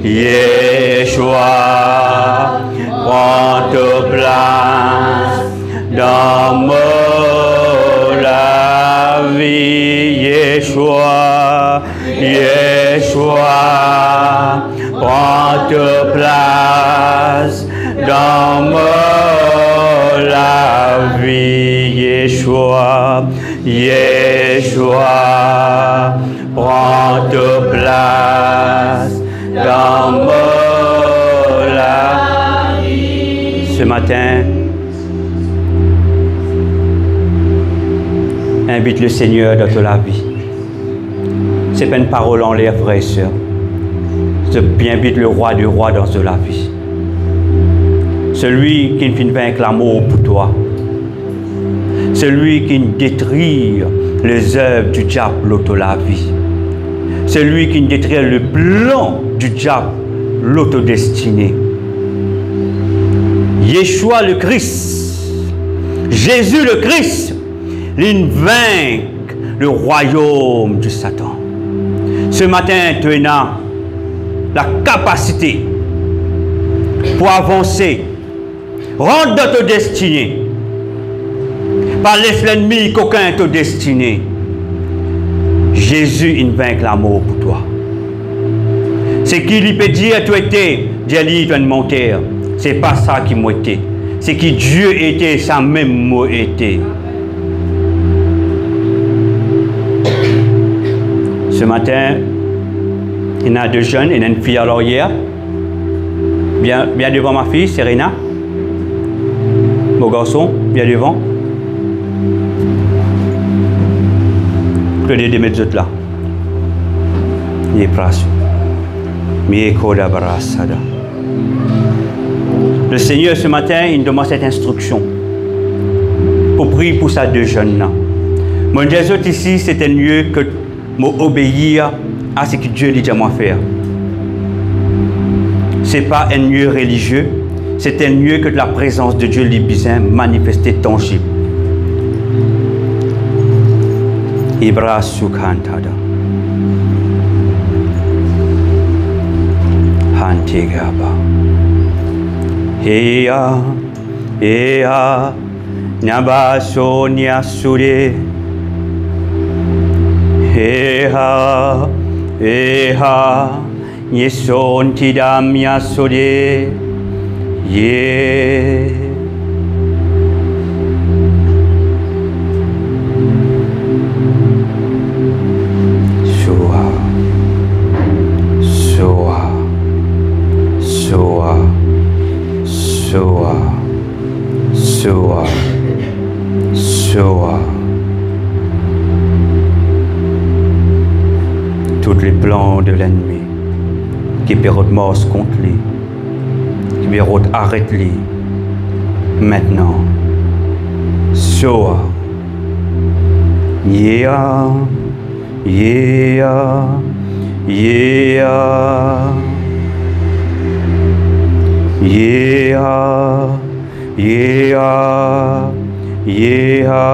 Yeshua, prends ta place dans la vie. Yeshua, Yeshua, prends ta place dans la vie. Yeshua, Yeshua, prends ta place dans la vie. Ce matin, invite le Seigneur dans ta vie. C'est pas une parole en l'air, frères et sœurs. Je invite le roi du roi dans ta vie. Celui qui ne finit pas un l'amour pour toi. Celui qui détruit les œuvres du diable dans la vie. Celui qui détruit le plan du diable, l'autodestiné. Yeshua le Christ, Jésus le Christ, il vainc le royaume de Satan. Ce matin, tu as la capacité pour avancer, rentre dans ta destinée. Pas laisse l'ennemi qu'aucun te destiné. Jésus, il vainc l'amour pour toi. C'est qui lui peut dire, tu étais, Dieu lui, tu es menteur. C'est pas ça qui m'a été. C'est qui Dieu était, ça même m'a été. Ce matin, il y a deux jeunes, il y a une fille à l'arrière. Bien devant ma fille, Serena. Mon garçon, bien devant. Prenez des mètres là. Il est prêt. Le Seigneur ce matin, il demande cette instruction pour prier pour ces deux jeunes-là. Mon Jésus ici, c'est un lieu que m'obéir à ce que Dieu dit à moi faire. Ce n'est pas un lieu religieux, c'est un lieu que la présence de Dieu lui besoin manifestée tangible. Ibra Sukhantada Hantigaba Heya Heya Nabaso Nyasure Heha Heha Yeson Tidam Yasure Ye Soa. Tous les plans de l'ennemi qui peuvent mort contre lui, qui peuvent arrêter lui, maintenant. Soa. Yeah, yeah, yeah. Yeah, yeah, yeah.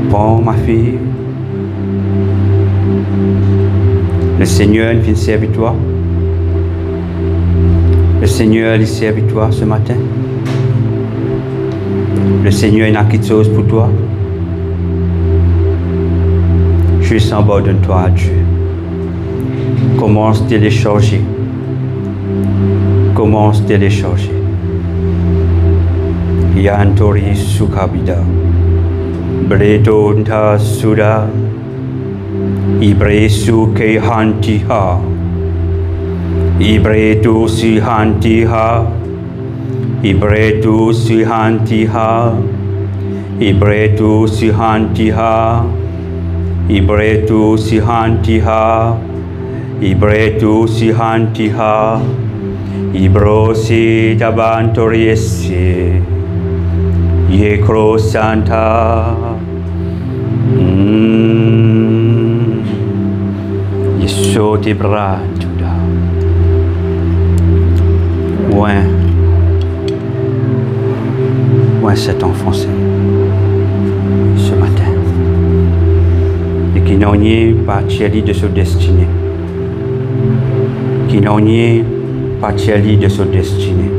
Prends ma fille. Le Seigneur vient servir toi. Le Seigneur il servir toi ce matin. Le Seigneur il a quelque chose pour toi. Juste abandonne-toi à Dieu. Commence à télécharger. Commence à télécharger. Yantori Sukabida. Bredonta Suda. Ibresu Kehantiha. Ibretu Sihantiha. Ibretu Sihantiha. Ibretu Sihantiha. Ibretu Sihantiha. Ibretu Sihantiha. Ibrosi Dabantoriesi. Yekro Santa. Yesoti Bratuda. Ouais. Ouais, cet enfant, c'est. Qui n'en est pas Thierry de sa destinée. Qui n'en est pas Thierry de sa destinée.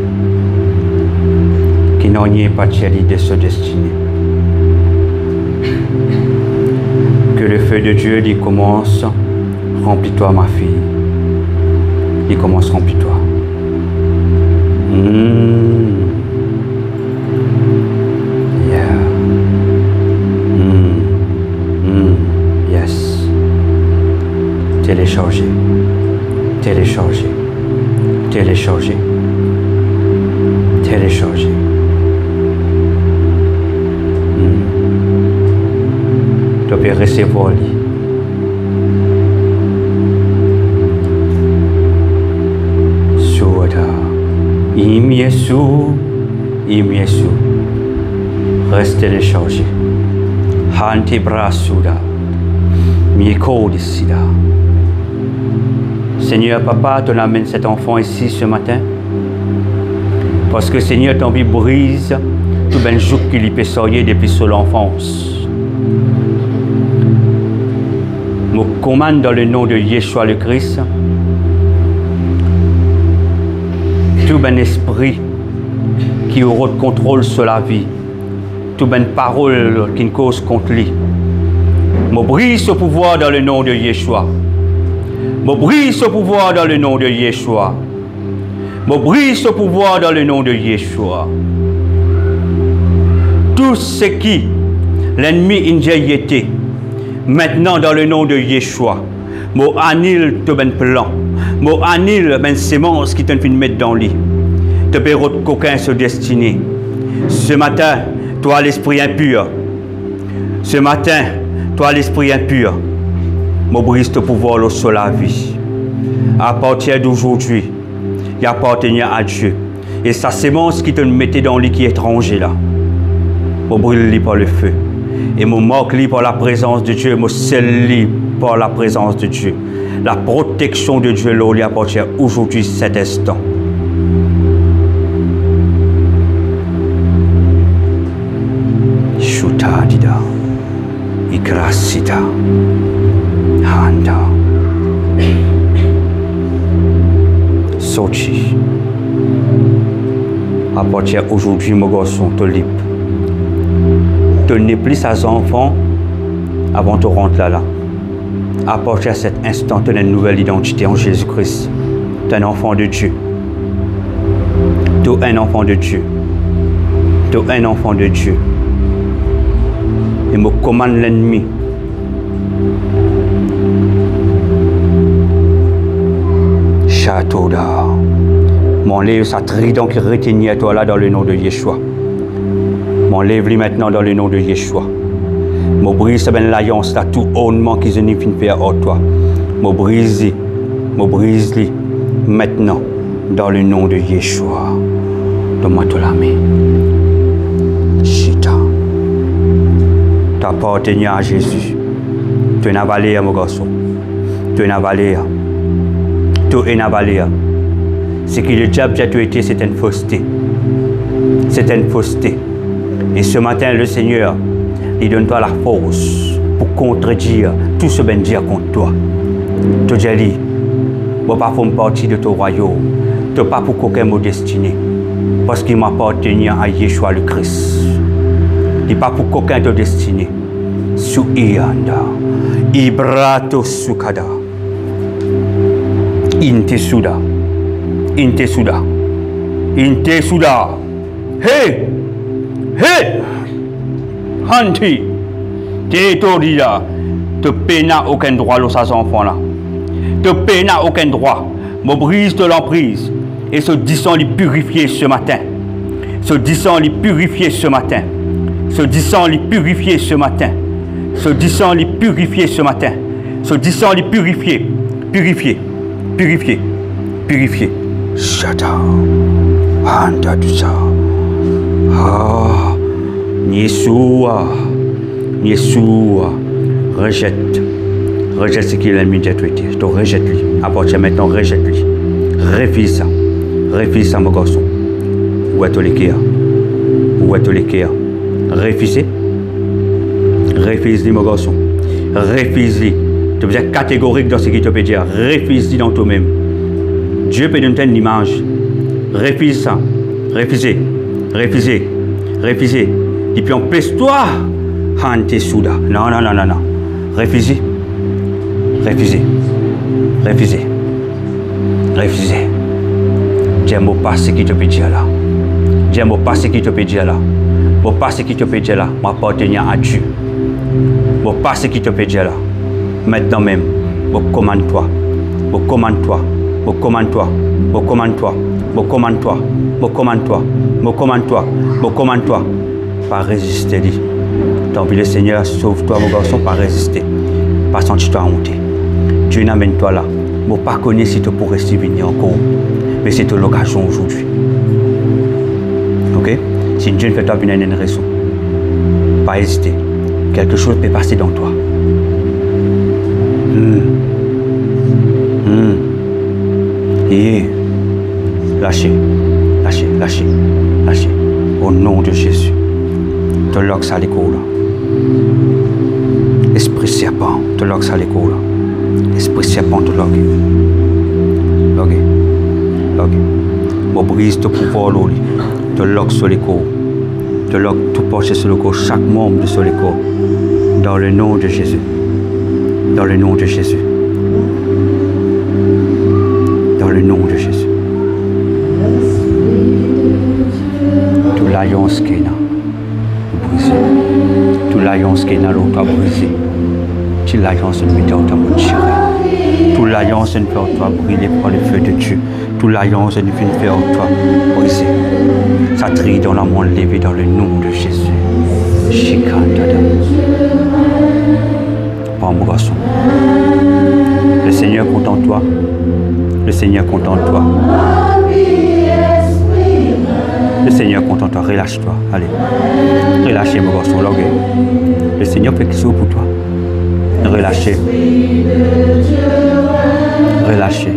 Qui n'en est pas Thierry de sa destinée. Que le feu de Dieu lui commence, remplis-toi ma fille. Il commence, remplis-toi. Yeah. Yes. Télécharger. Télécharger. Télécharger. Télécharger. Tu peux recevoir. Im Yesu, reste téléchargé. Hanti brasuda, miekodi sida. Seigneur, papa, tu amènes cet enfant ici ce matin. Parce que Seigneur, ton vie brise tout ben jour qu'il y peut sortir depuis son enfance. Me commande dans le nom de Yeshua le Christ. Tout ben esprit qui aura le contrôle sur la vie, tout ben parole qui ne cause contre lui. Me brise ce pouvoir dans le nom de Yeshua. Me brise ce pouvoir dans le nom de Yeshua. Me brise ce pouvoir dans le nom de Yeshua. Tout ce qui l'ennemi injecté, maintenant dans le nom de Yeshua, me annule tout ben plan. Mo annule ben sémence qui t'en fait mettre dans lit. Te pérot coquin se destiné. Ce matin, toi l'esprit impur. Ce matin, toi l'esprit impur. Mo brise ton pouvoir sur la vie. À partir d'aujourd'hui, il appartient à Dieu. Et sa sémence qui te mettait dans lit qui est étranger là. Mo brûle par le feu. Et mo marque par la présence de Dieu. Mo scelle par la présence de Dieu. La protection de Dieu lui appartient aujourd'hui, cet instant. Shuta dida, ikrasita, handa, Sochi. Appartient aujourd'hui, mon garçon, te libre. Tu n'es plus ses enfants avant de rentrer là. Apporter à cet instant une nouvelle identité en Jésus-Christ. Tu es un enfant de Dieu. Tu es un enfant de Dieu. Tu es un enfant de Dieu. Et me commande l'ennemi. Château d'or. M'enlève sa trident qui retient à toi là dans le nom de Yeshua. M'enlève-lui maintenant dans le nom de Yeshua. Je brise l'alliance là, tout ornement qui se fait faire à toi. Je brise maintenant dans le nom de Yeshua. Donne-moi toute la main. Chita. Tu appartiens à Jésus. Tu es un valet, mon garçon. Tu es un valet. Tu es un valet. Ce que le diable a été, c'est une fausseté. C'est une fausseté. Et ce matin, le Seigneur, il donne-toi la force pour contredire tout ce ben dire contre toi. Tu dis, je ne vais pas faire partie de ton royaume. Tu n'es pas pour qu'aucun mot destiné. Parce qu'il m'appartient à Yeshua le Christ. Il n'est pas pour qu'aucun te destiné. Su ianda. Ibrato sukada. Inte suda. Inte suda. Inte suda. Hey! Hey! Hanti, territoria, te peina aucun droit à ces enfants-là. Te peina aucun droit. Me brise de l'emprise. Et ce disant les purifier ce matin. Ce disant les purifier ce matin. Ce disant les purifier ce matin. Ce disant les purifier ce matin. Ce disant les purifier. Purifier. Purifier. Purifier. Shata. Handa du ça. Ah. Yeshua, Yeshua, rejette ce qu'il a mis à traiter. Je te rejette lui. À partir de maintenant, rejette lui. Refuse ça, mon garçon. Où est-ce l'équerre? Où est-ce l'équerre? Refusez. Refuse-lui, mon garçon. Refuse-le. Tu peux être catégorique dans ce qu'il te peut dire. Refuse-le dans toi-même. Dieu peut donner une image. Refuse ça. Refusez. Refusez. Refusez. Et puis on place toi. Hante souda. Non, non, non, non, non. Refusez. Refusez. Refusez. Refusez. J'aime pas ce qu'il te peut dire là. J'aime pas ce qu'il te peut dire là. Je pas ce qu'il te peut dire là. M'appartenir à Dieu. Je pas ce qu'il te peut dire là. Maintenant même, je commande-toi. Je commande-toi. Je commande-toi. Je commande-toi. Je commande-toi. Je commande-toi. Je commande-toi. Je commande-toi. Pas résister. T'as envie le Seigneur, sauve-toi mon garçon, pas résister. Pas sentir-toi honte. Dieu n'amène-toi là. Je ne pas connaître si tu pourrais venir encore. Mais c'est l'occasion aujourd'hui. Ok? Si Dieu ne fait pas venir une raison, pas hésiter. Quelque chose peut passer dans toi. Et lâchez, lâchez, lâchez, lâchez. Au nom de Jésus. Te lox à l'école. Esprit serpent, te lox à l'école. Esprit serpent, te logue. Logue. Logue. Bon brise ton pouvoir l'eau. Te lox sur l'école. Te lox tout porcher sur le corps, chaque membre de sur le corps. Dans le nom de Jésus. Dans le nom de Jésus. Dans le nom de Jésus. Toute l'alliance qui est là, brisée. Toute l'alliance qui est là, l'autre brisée. Toute l'alliance ne met pas à tirer. Toute l'alliance ne fait pas brûler par le feu de Dieu. Toute l'alliance ne fait faire toi briser. Ça trille dans la main levée dans le nom de Jésus. Chikandada. Pas mon garçon. Le Seigneur compte en toi. Le Seigneur compte en toi. Le Seigneur compte en toi. Relâche-toi. Allez. Relâchez mon garçon. Le Seigneur fait quelque chose pour toi. Relâchez. Relâchez.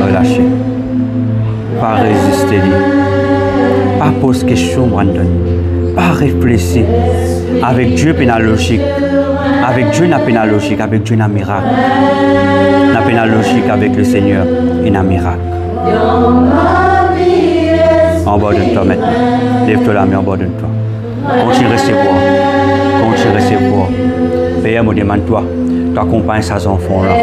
Relâchez. Pas résister. Pas poser question, Brandon. Pas réfléchir. Avec Dieu, il y a une logique. Avec Dieu, il y a une logique. Avec Dieu, il y a un miracle. Il y a une logique avec le Seigneur. Il y a un miracle. En bas de toi maintenant. Lève-toi la main en bas de toi. Continue à recevoir. Continue à recevoir. Père, me demande-toi. T'accompagnes ces enfants-là.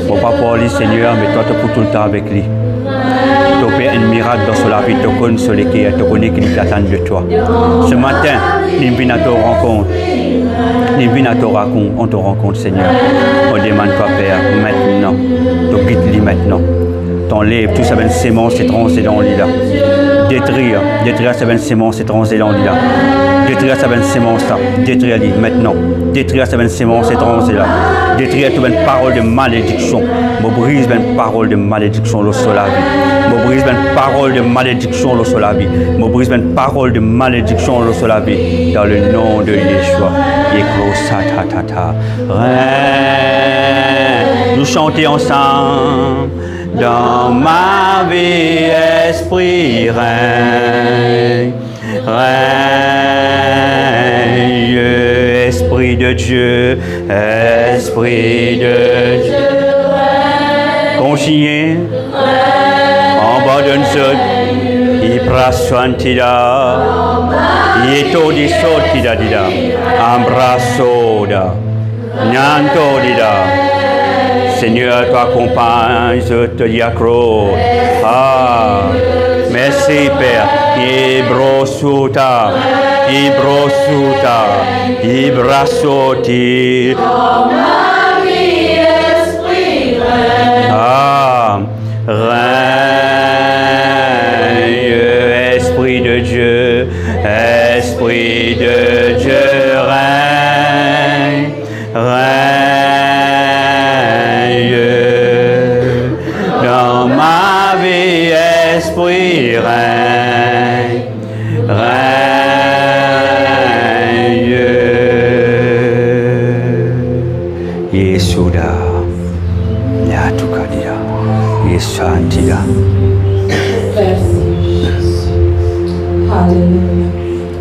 Bon, pas pour lui, Seigneur, mais toi, tu es pour tout le temps avec lui. Tu fais un miracle dans son vie, tu connais ce qui est, tu connais qu'il t'attend de toi. Ce matin, nous venons à te rencontre. Nous venons à te rencontre, on te rencontre, Seigneur. On demande-toi, Père, maintenant. Tu guides lui maintenant. T'enlèves tout ça, ben sémence étranger dans lui là. Détruire ça, ben sémence étranger dans lui là. Détruire ça, ben sémence là. Détruire lui maintenant. Détruire ça, ben sémence étranger là. Détruire toute une parole de malédiction. Me brise une parole de malédiction le sur la vie. Me brise une parole de malédiction le sur la vie. Me brise une parole de malédiction le sur la vie. Dans le nom de Yeshua. Yekro-sa-ta-ta-ta. Nous chanter ensemble. Dans ma vie, esprit règne, règne, esprit de Dieu, esprit de Dieu. Continuez, en bas d'un saut, il praswantida, il todi sotida dida, ambrasoda, nyanto dida. Seigneur, tu accompagnes ce diacre. Ah, merci Père. Ibrosuta, Ibrosuta, Ibrasoti. Ah, règne, Esprit de Dieu, Esprit de Dieu, règne, règne. Esprit règne, règne. Yesuda, Yatukadira, Santida. Merci, Jésus. Alléluia.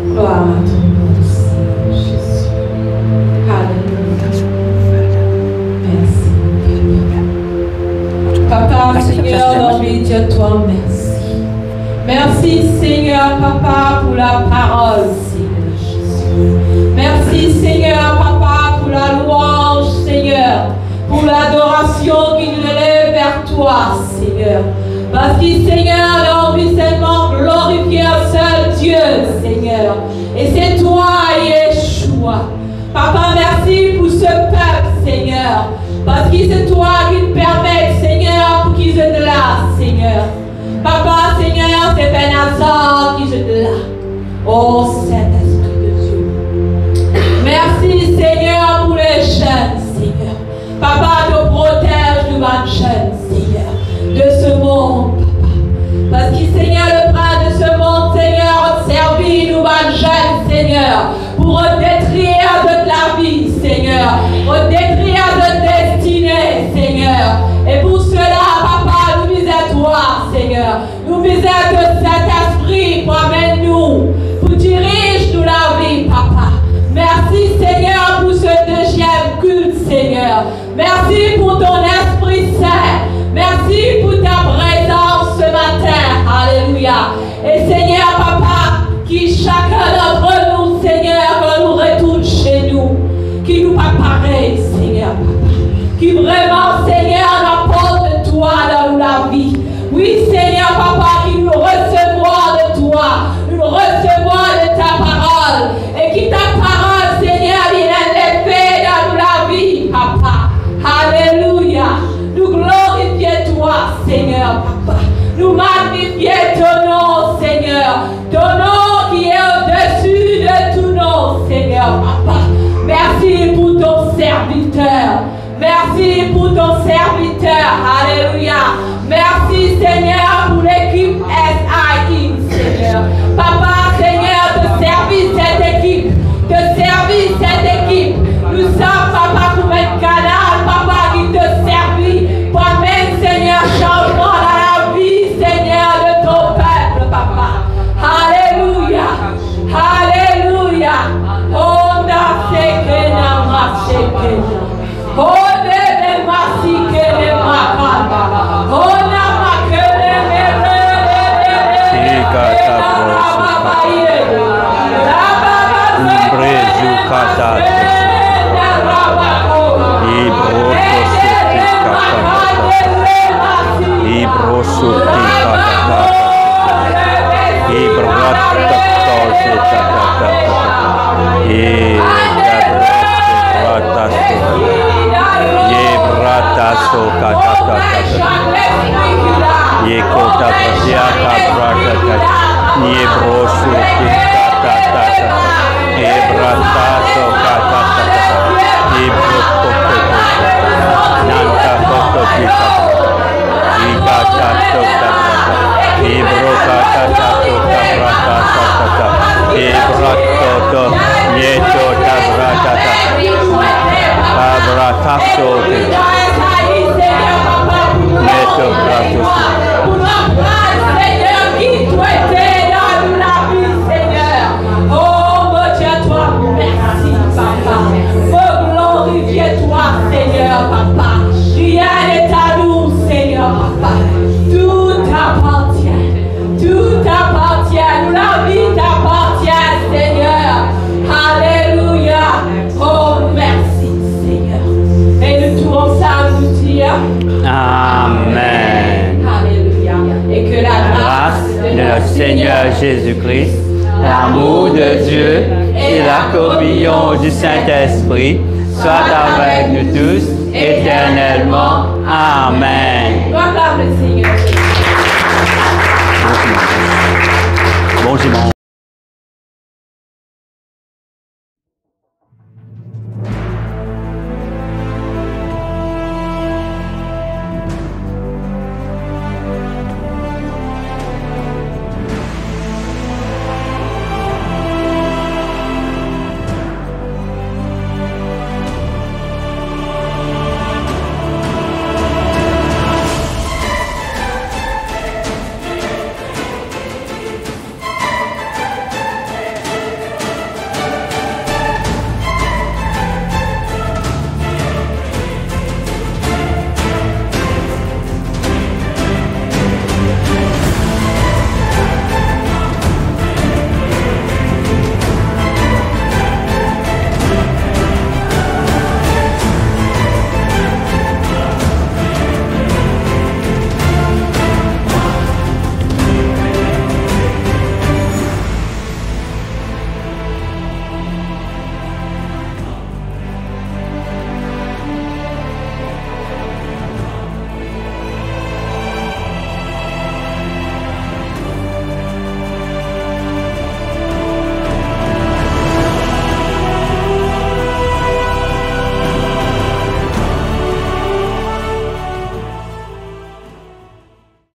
Gloire à ton nom, Seigneur Jésus. Alléluia. Merci. Papa, Seigneur, dormi, Dieu, toi, merci. Merci, Seigneur, Papa, pour la parole, Seigneur Jésus. Merci, Seigneur, Papa, pour la louange, Seigneur, pour l'adoration qui nous élève vers toi, Seigneur. Parce que, Seigneur, on a envie seulement glorifier un seul Dieu, Seigneur. Et c'est toi, Yeshua. Papa, merci pour ce peuple, Seigneur. Parce que c'est toi qui te permets, Seigneur, pour qu'ils soient là, Seigneur. Papa, Seigneur, c'est Ben Hazard qui est là. Oh, Saint-Esprit de Dieu. Merci, Seigneur, pour les jeunes, Seigneur. Papa, te protège nous, jeunes, Seigneur, de ce monde, Papa. Parce que, Seigneur, le prince de ce monde, Seigneur, servit nous, jeunes, Seigneur, pour détruire toute la vie, Seigneur, pour détruire notre destinée, Seigneur. Et pour cela, Papa, nous visons à toi, Seigneur. Nous visons à cet esprit pour amener nous, pour diriger nous la vie, Papa. Merci, Seigneur, pour ce deuxième culte, Seigneur. Merci pour ton Esprit Saint. Merci pour ta présence ce matin. Alléluia. Et Seigneur, Papa, qui chacun d'entre nous, Seigneur, quand nous retourne chez nous, qui nous prépare, Seigneur, Papa. Qui vraiment, Seigneur, apporte de toi dans la vie. Oui, Seigneur, Papa, qui nous recevoir de toi, nous recevoir de ta parole. Et qui ta parole, Seigneur, vient l'effet dans la vie, Papa. Alléluia. Nous glorifions toi, Seigneur, Papa. Nous magnifions ton nom, Seigneur. Ton nom qui est au-dessus de tout nom, Seigneur, Papa. Merci pour ton serviteur. Merci pour ton serviteur. Alléluia. Merci, Seigneur, pour l'équipe SIE, Seigneur. Papa, Seigneur, de servir cette équipe. De servir cette équipe. Nous sommes, Papa, comme un canal, Papa, qui te servit. Pour amener, Seigneur, changement dans la vie, Seigneur, de ton peuple, Papa. Alléluia. Alléluia. Oh, na sekena, ma sekena. Oh, Seigneur Jésus-Christ, l'amour de Dieu et la communion du Saint-Esprit soient avec nous tous éternellement. Amen. Acclame le Seigneur.